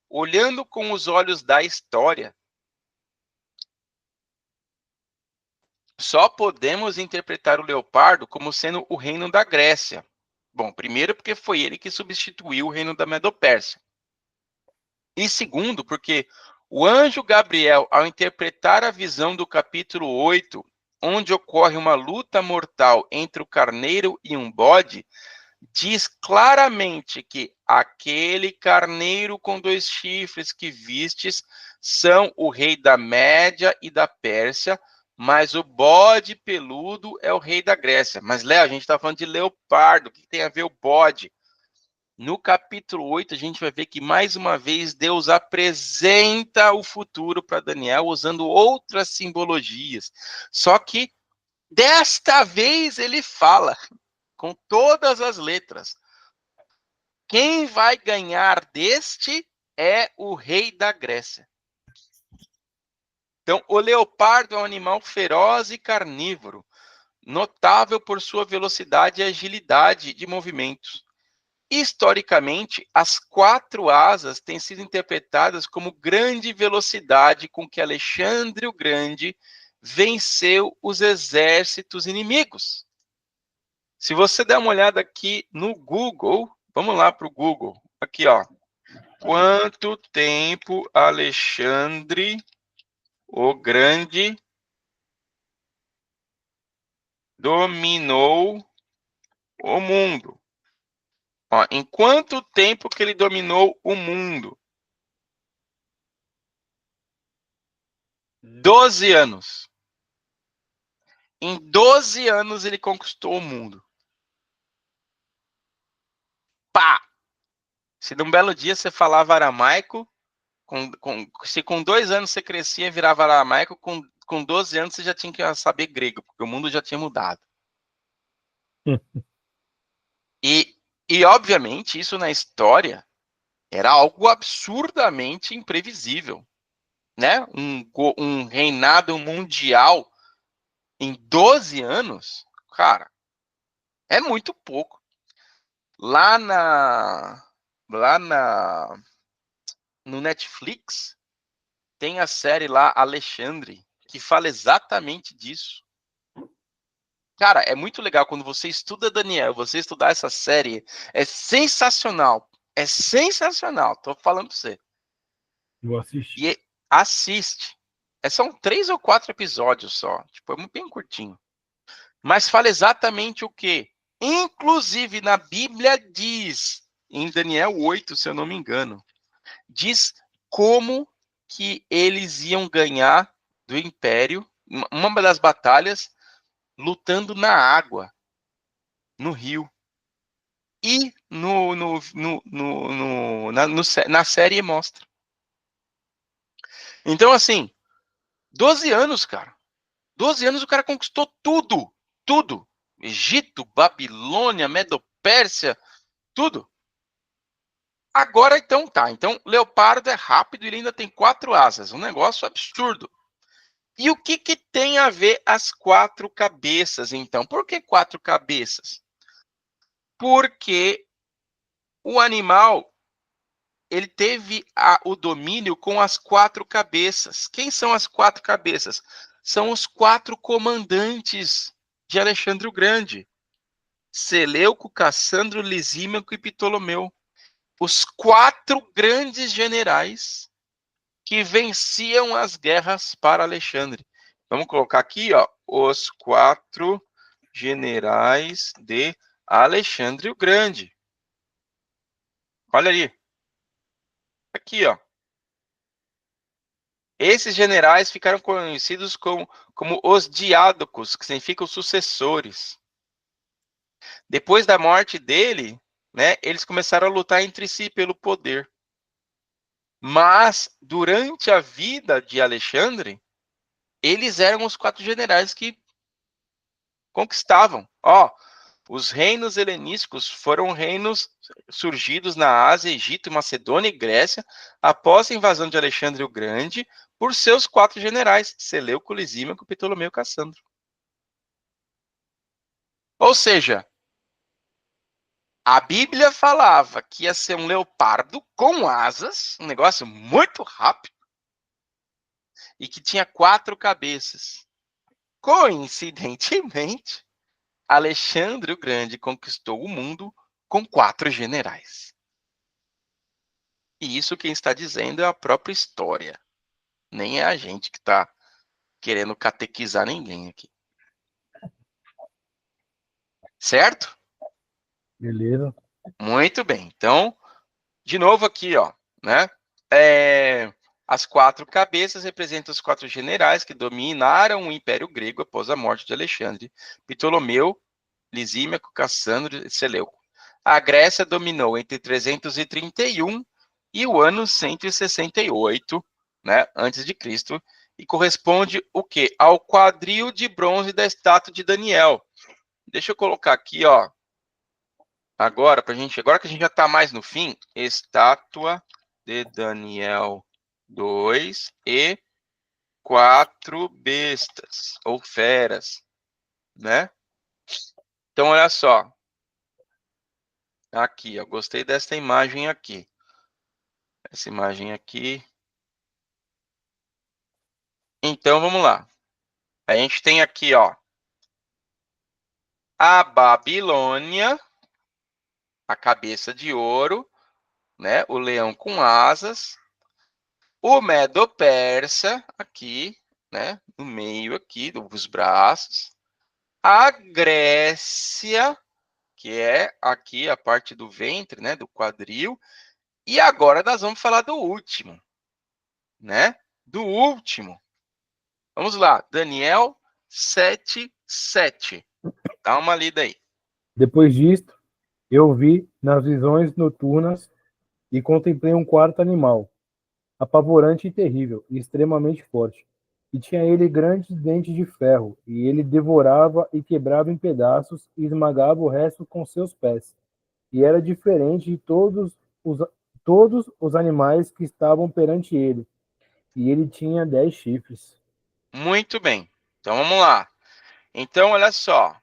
Olhando com os olhos da história, só podemos interpretar o leopardo como sendo o reino da Grécia. Bom, primeiro porque foi ele que substituiu o reino da Medopérsia. E segundo, porque o anjo Gabriel, ao interpretar a visão do capítulo 8, onde ocorre uma luta mortal entre o carneiro e um bode, diz claramente que aquele carneiro com 2 chifres que vistes são o rei da Média e da Pérsia, mas o bode peludo é o rei da Grécia. Mas, Léo, a gente está falando de leopardo, o que tem a ver o bode? No capítulo 8, a gente vai ver que, mais uma vez, Deus apresenta o futuro para Daniel usando outras simbologias. Só que, desta vez, ele fala com todas as letras. Quem vai ganhar deste é o rei da Grécia. Então, o leopardo é um animal feroz e carnívoro, notável por sua velocidade e agilidade de movimentos. Historicamente, as 4 asas têm sido interpretadas como grande velocidade com que Alexandre o Grande venceu os exércitos inimigos. Se você der uma olhada aqui no Google, vamos lá para o Google, aqui ó, quanto tempo Alexandre o Grande dominou o mundo. Ó, em quanto tempo que ele dominou o mundo? 12 anos. Em 12 anos ele conquistou o mundo. Pá! Se num belo dia você falava aramaico, se com 2 anos você crescia e virava aramaico, com 12 anos você já tinha que saber grego, porque o mundo já tinha mudado. E obviamente, isso na história era algo absurdamente imprevisível. Né? Um reinado mundial em 12 anos, cara, é muito pouco. Lá na, lá na, no Netflix, tem a série lá, Alexandre, que fala exatamente disso. Cara, é muito legal quando você estuda Daniel, você estudar essa série, é sensacional. É sensacional, tô falando pra você. Vou assistir. E assiste. São 3 ou 4 episódios só. Tipo, é bem curtinho. Mas fala exatamente o quê? Inclusive, na Bíblia diz, em Daniel 8, se eu não me engano, diz como que eles iam ganhar do Império, uma das batalhas, lutando na água, no rio. E na série mostra. Então, assim, 12 anos, cara. 12 anos o cara conquistou tudo. Tudo. Egito, Babilônia, Medo-Pérsia, tudo. Agora, então, tá. Então, leopardo é rápido e ele ainda tem 4 asas. Um negócio absurdo. E o que, que tem a ver as 4 cabeças, então? Por que 4 cabeças? Porque o animal, ele teve o domínio com as 4 cabeças. Quem são as 4 cabeças? São os 4 comandantes de Alexandre o Grande. Seleuco, Cassandro, Lisímaco e Ptolomeu. Os 4 grandes generais que venciam as guerras para Alexandre. Vamos colocar aqui, ó, os 4 generais de Alexandre o Grande. Olha ali. Aqui, ó. Esses generais ficaram conhecidos como os diádocos, que significam sucessores. Depois da morte dele, né, eles começaram a lutar entre si pelo poder. Mas, durante a vida de Alexandre, eles eram os 4 generais que conquistavam. Ó, os reinos helenísticos foram reinos surgidos na Ásia, Egito, Macedônia e Grécia após a invasão de Alexandre o Grande por seus 4 generais, Seleuco, Lisímaco, Ptolomeu e Cassandro. Ou seja, a Bíblia falava que ia ser um leopardo com asas, um negócio muito rápido, e que tinha 4 cabeças. Coincidentemente, Alexandre o Grande conquistou o mundo com 4 generais. E isso quem está dizendo é a própria história. Nem é a gente que está querendo catequizar ninguém aqui. Certo? Beleza. Muito bem. Então, de novo aqui, ó, né? As 4 cabeças representam os 4 generais que dominaram o Império Grego após a morte de Alexandre, Ptolomeu, Lisímaco, Cassandro e Seleuco. A Grécia dominou entre 331 e o ano 168, né, antes de Cristo, e corresponde o quê? Ao quadril de bronze da estátua de Daniel. Deixa eu colocar aqui, ó, agora que a gente já está mais no fim, estátua de Daniel 2 e 4 bestas ou feras, né? Então olha só, aqui, ó, gostei dessa imagem aqui. Essa imagem aqui. Então vamos lá. A gente tem aqui, ó, a Babilônia, a cabeça de ouro, né? O leão com asas, o Medo-Persa aqui, né? No meio aqui dos braços, a Grécia que é aqui a parte do ventre, né, do quadril. E agora nós vamos falar do último, né? Do último. Vamos lá, Daniel 7:7. Dá uma lida aí. Depois disto, eu vi nas visões noturnas e contemplei um quarto animal, apavorante e terrível, e extremamente forte. E tinha ele grandes dentes de ferro, e ele devorava e quebrava em pedaços e esmagava o resto com seus pés. E era diferente de todos os animais que estavam perante ele. E ele tinha 10 chifres. Muito bem. Então vamos lá. Então, olha só.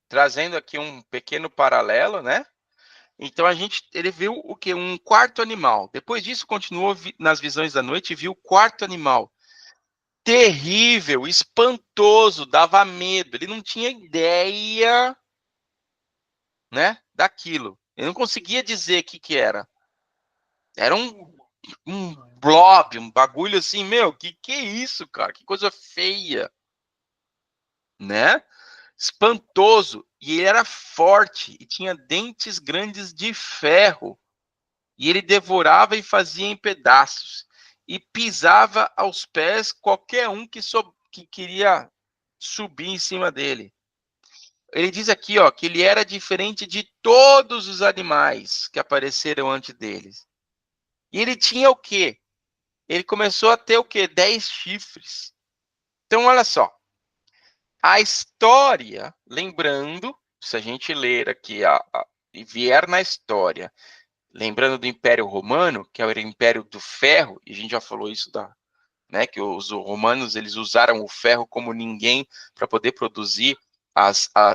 Trazendo aqui um pequeno paralelo, né? Então ele viu o que? Um quarto animal. Depois disso, continuou nas visões da noite e viu o quarto animal. Terrível, espantoso, dava medo. Ele não tinha ideia, né, daquilo. Ele não conseguia dizer o que era. Era um blob, um bagulho assim, meu, que é isso, cara? Que coisa feia, né? Espantoso. E ele era forte e tinha dentes grandes de ferro. E ele devorava e fazia em pedaços. E pisava aos pés qualquer um que queria subir em cima dele. Ele diz aqui, ó, que ele era diferente de todos os animais que apareceram antes deles. E ele tinha o quê? Ele começou a ter o quê? 10 chifres. Então, olha só. A história, lembrando, se a gente ler aqui e vier na história, lembrando do Império Romano, que era o Império do Ferro, e a gente já falou isso né, que os romanos eles usaram o ferro como ninguém para poder produzir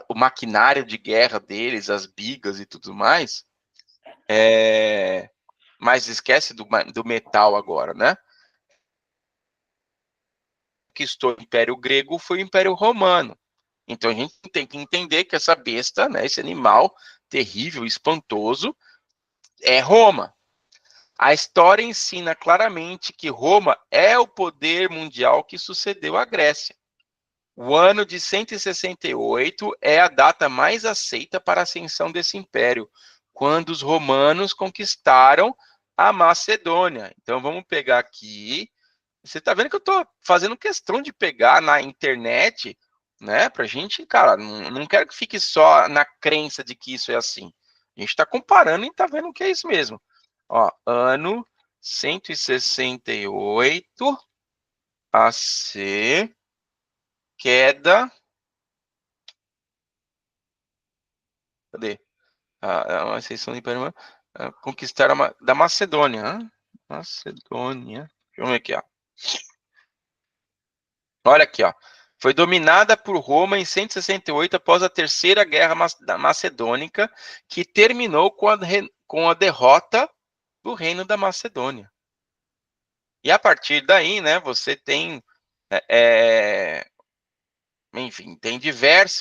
o maquinário de guerra deles, as bigas e tudo mais. Mas esquece do metal agora, né? Que estou o Império Grego foi o Império Romano. Então a gente tem que entender que essa besta, né, esse animal terrível, espantoso, é Roma. A história ensina claramente que Roma é o poder mundial que sucedeu à Grécia. O ano de 168 é a data mais aceita para a ascensão desse império, quando os romanos conquistaram a Macedônia. Então vamos pegar aqui. Você está vendo que eu estou fazendo questão de pegar na internet, né? Para a gente, cara, não quero que fique só na crença de que isso é assim. A gente está comparando e está vendo que é isso mesmo. Ó, ano 168 AC, queda. Cadê? A ascensão do Império conquistar da Macedônia. Hein? Macedônia. Deixa eu ver aqui, ó. Olha aqui, ó. Foi dominada por Roma em 168 após a Terceira Guerra Macedônica, que terminou com a derrota do Reino da Macedônia. E a partir daí, né, você tem, enfim,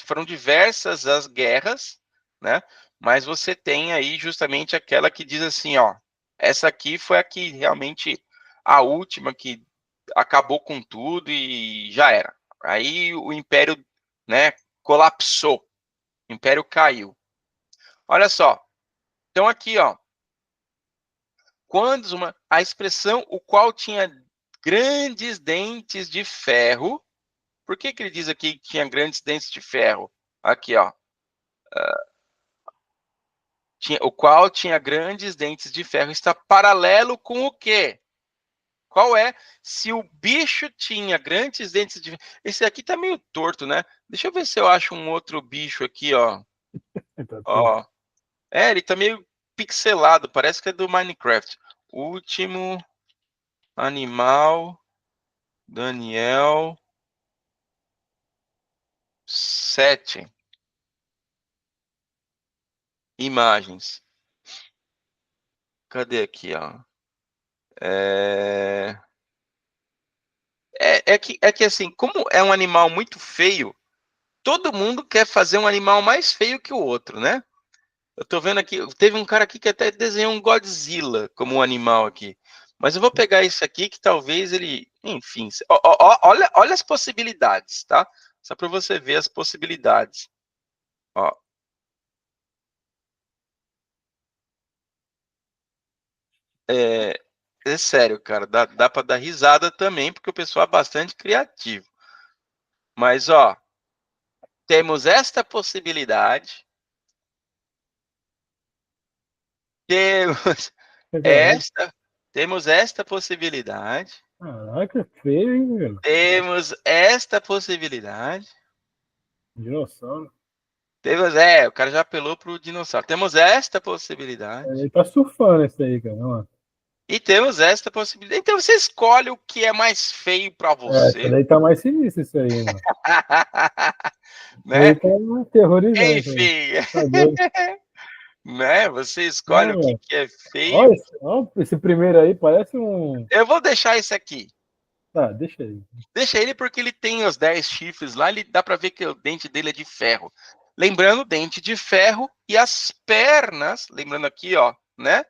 foram diversas as guerras, né? Mas você tem aí justamente aquela que diz assim, ó, essa aqui foi a que realmente a última que acabou com tudo e já era. Aí o império, né, colapsou, o império caiu. Olha só, então aqui, ó, a expressão o qual tinha grandes dentes de ferro. Por que ele diz aqui que tinha grandes dentes de ferro? Aqui, ó. O qual tinha grandes dentes de ferro, está paralelo com o quê? Qual é? Se o bicho tinha grandes dentes de ferro. Esse aqui tá meio torto, né? Deixa eu ver se eu acho um outro bicho aqui, ó. Tá Ó. Ele tá meio pixelado, parece que é do Minecraft. Último animal, Daniel 7. Imagens. Cadê aqui, ó? É que assim, como é um animal muito feio, todo mundo quer fazer um animal mais feio que o outro, né? Eu tô vendo aqui, teve um cara aqui que até desenhou um Godzilla como um animal aqui. Mas eu vou pegar isso aqui que talvez ele, enfim, olha as possibilidades, tá? Só para você ver as possibilidades. Ó, É sério, cara, dá para dar risada também, porque o pessoal é bastante criativo. Mas, ó, temos esta possibilidade, temos Caralho, temos esta possibilidade, caraca, feio, hein, velho? temos esta possibilidade, Dinossauro. o cara já apelou pro dinossauro. Temos esta possibilidade Ele tá surfando esse aí, cara. Olha lá. e temos esta possibilidade. Então você escolhe o que é mais feio para Essa você, daí tá mais sinistra, isso aí, mano. Isso né? aí tá aterrorizante, velho. Enfim, Tá doido. né? Você escolhe Não, o que velho. que é Olha feio. esse primeiro aí, parece um. Eu vou deixar esse aqui. Tá, deixa aí. Deixa ele porque ele tem os 10 chifres lá, ele dá para ver que o dente dele é de ferro. Lembrando, dente de ferro e as pernas, lembrando aqui, ó, né?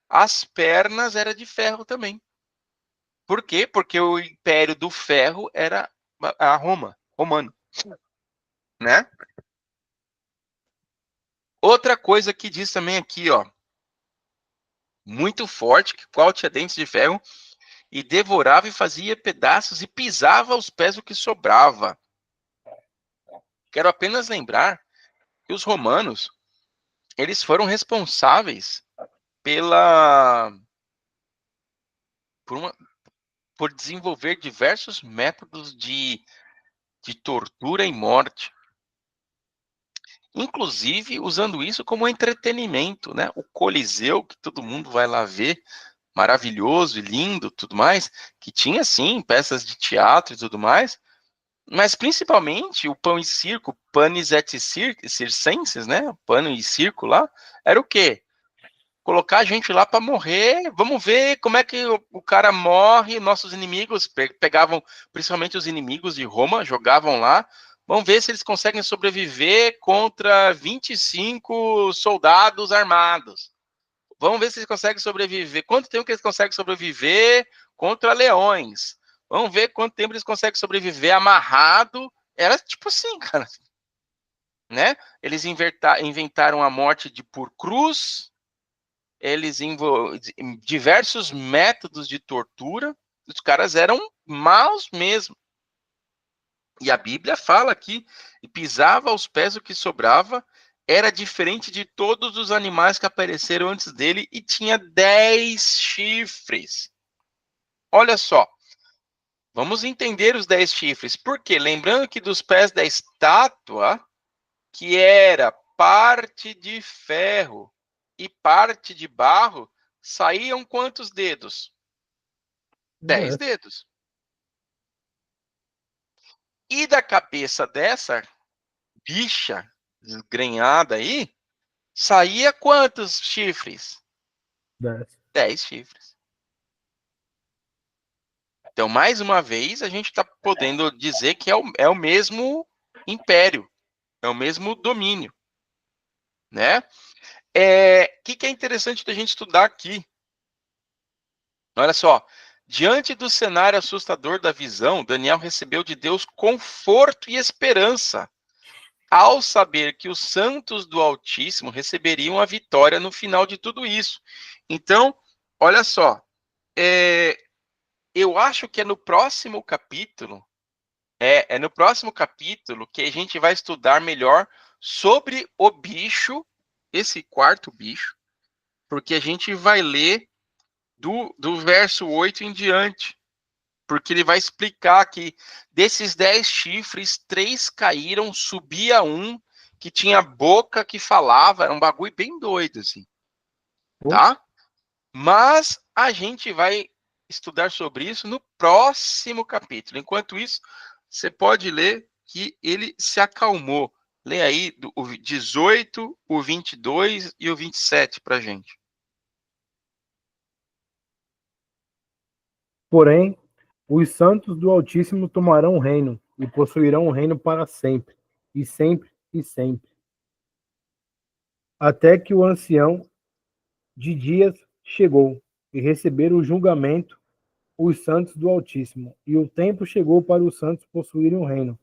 As pernas era de ferro também. Por quê? Porque o império do ferro era a Roma, romano, né? Outra coisa que diz também aqui, ó, muito forte, que qual tinha dentes de ferro e devorava e fazia pedaços e pisava aos pés o que sobrava. Quero apenas lembrar que os romanos, eles foram responsáveis pela por, uma, por desenvolver diversos métodos de tortura e morte, inclusive usando isso como entretenimento, né? O Coliseu, que todo mundo vai lá ver, maravilhoso e lindo, tudo mais, que tinha sim peças de teatro e tudo mais, mas principalmente o pão e circo, panis et circenses, né? Pano e circo lá, era o quê? Colocar a gente lá para morrer. Vamos ver como é que o cara morre. Nossos inimigos pegavam, principalmente os inimigos de Roma, jogavam lá. Vamos ver se eles conseguem sobreviver contra 25 soldados armados. Vamos ver se eles conseguem sobreviver. Quanto tempo que eles conseguem sobreviver contra leões? Vamos ver quanto tempo eles conseguem sobreviver amarrado. Era tipo assim, cara, né? Eles inventaram a morte por cruz, eles diversos métodos de tortura, os caras eram maus mesmo. E a Bíblia fala aqui, e pisava aos pés o que sobrava, era diferente de todos os animais que apareceram antes dele e tinha 10 chifres. Olha só, vamos entender os 10 chifres. Por quê? Lembrando que dos pés da estátua, que era parte de ferro e parte de barro, saíam quantos dedos? 10 É, dedos. E da cabeça dessa bicha desgrenhada aí, saía quantos chifres? desce. 10 chifres. Então, mais uma vez, a gente está podendo dizer que é o mesmo império, é o mesmo domínio, né? Que é interessante da gente estudar aqui? Olha só, diante do cenário assustador da visão, Daniel recebeu de Deus conforto e esperança, ao saber que os santos do Altíssimo receberiam a vitória no final de tudo isso. Então, olha só, eu acho que é no próximo capítulo, é no próximo capítulo que a gente vai estudar melhor sobre o bicho, esse quarto bicho, porque a gente vai ler do verso 8 em diante, porque ele vai explicar que desses 10 chifres, 3 caíram, subia um, que tinha boca que falava, era um bagulho bem doido, assim, Pô, tá? Mas a gente vai estudar sobre isso no próximo capítulo. Enquanto isso, você pode ler que ele se acalmou. Lê aí o 18, o 22 e o 27 para gente. porém, os santos do Altíssimo tomarão o reino e possuirão o reino para sempre, e sempre, e sempre. Até que o ancião de dias chegou e receberam o julgamento os santos do Altíssimo. E o tempo chegou para os santos possuírem o reino.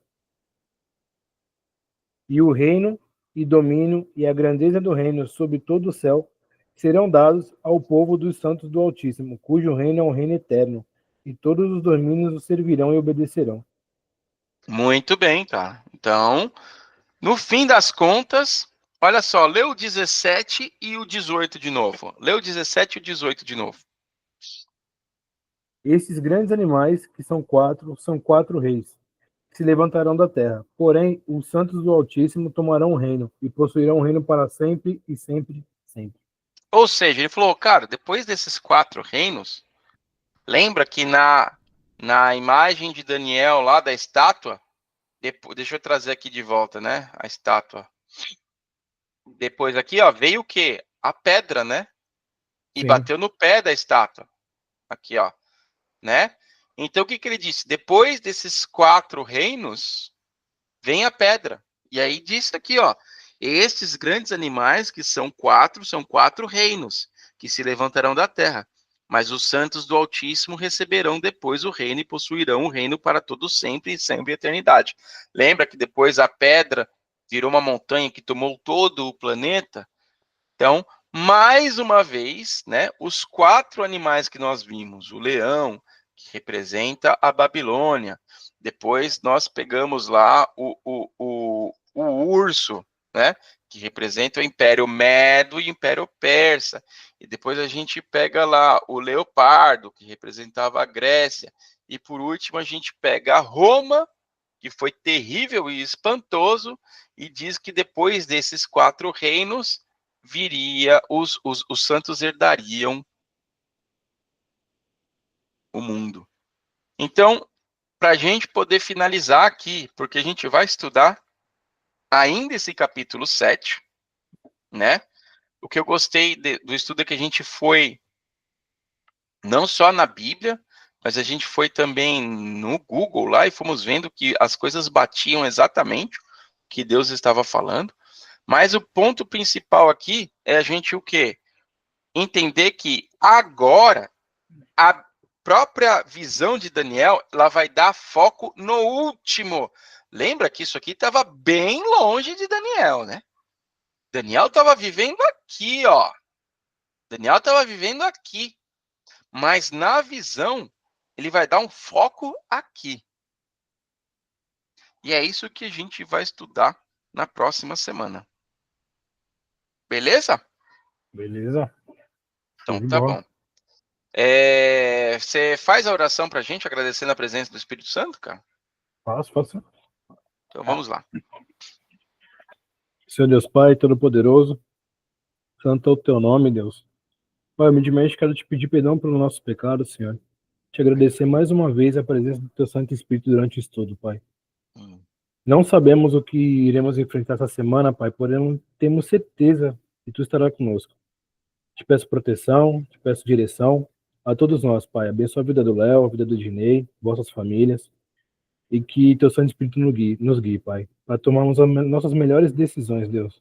E o reino e domínio e a grandeza do reino sobre todo o céu serão dados ao povo dos santos do Altíssimo, cujo reino é um reino eterno, e todos os domínios o servirão e obedecerão. Muito bem, cara. Então, no fim das contas, olha só, lê o 17 e o 18 de novo. Lê o 17 e o 18 de novo. Esses grandes animais, que são quatro reis, que se levantarão da terra. Porém, os santos do Altíssimo tomarão o reino, e possuirão o reino para sempre e sempre, sempre. Ou seja, ele falou, cara, depois desses 4 reinos, lembra que na imagem de Daniel lá da estátua, deixa eu trazer aqui de volta, né? A estátua. Depois aqui, ó, veio o quê? A pedra, né? E Sim. bateu no pé da estátua. Aqui, ó, né? Então o que ele disse? Depois desses 4 reinos, vem a pedra. E aí diz aqui, ó, estes grandes animais que são 4 reinos que se levantarão da terra. Mas os santos do Altíssimo receberão depois o reino e possuirão o reino para todo sempre e sempre eternidade. Lembra que depois a pedra virou uma montanha que tomou todo o planeta? Então, mais uma vez, né, os 4 animais que nós vimos, o leão, que representa a Babilônia, depois nós pegamos lá o urso, né, que representa o Império Medo e o Império Persa, e depois a gente pega lá o leopardo, que representava a Grécia, e por último a gente pega a Roma, que foi terrível e espantoso, e diz que depois desses 4 reinos, viria, os santos herdariam o mundo. Então, para a gente poder finalizar aqui, porque a gente vai estudar ainda esse capítulo 7, né? O que eu gostei do estudo é que a gente foi não só na Bíblia, mas a gente foi também no Google lá e fomos vendo que as coisas batiam exatamente o que Deus estava falando. Mas o ponto principal aqui é a gente o quê? Entender que agora a própria visão de Daniel, ela vai dar foco no último. Lembra que isso aqui estava bem longe de Daniel, né? Daniel estava vivendo aqui, ó. Daniel estava vivendo aqui. Mas na visão, ele vai dar um foco aqui. E é isso que a gente vai estudar na próxima semana. Beleza? Beleza? Show Então de tá bola. bom. Você faz a oração pra gente, agradecendo a presença do Espírito Santo, cara? Faço. Então vamos lá. Senhor Deus Pai, Todo-Poderoso, santo é o teu nome, Deus. Pai, humildemente quero te pedir perdão pelos nossos pecados, Senhor. Te agradecer mais uma vez a presença do teu Santo Espírito durante o estudo, Pai. Não sabemos o que iremos enfrentar essa semana, Pai, porém temos certeza que tu estará conosco. Te peço proteção, te peço direção a todos nós, Pai. Abençoa a vida do Léo, a vida do Dinei, vossas famílias, e que teu Santo Espírito nos guie, Pai, para tomarmos as nossas melhores decisões, Deus.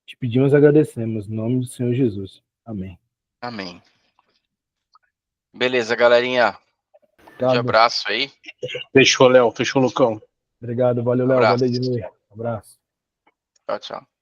Te pedimos e agradecemos, em nome do Senhor Jesus. Amém. Amém. Beleza, galerinha. Grande abraço aí. Fechou, Léo. Fechou, Lucão. Obrigado, valeu, Léo. Valeu, Dinei. Abraço. Tchau, tchau.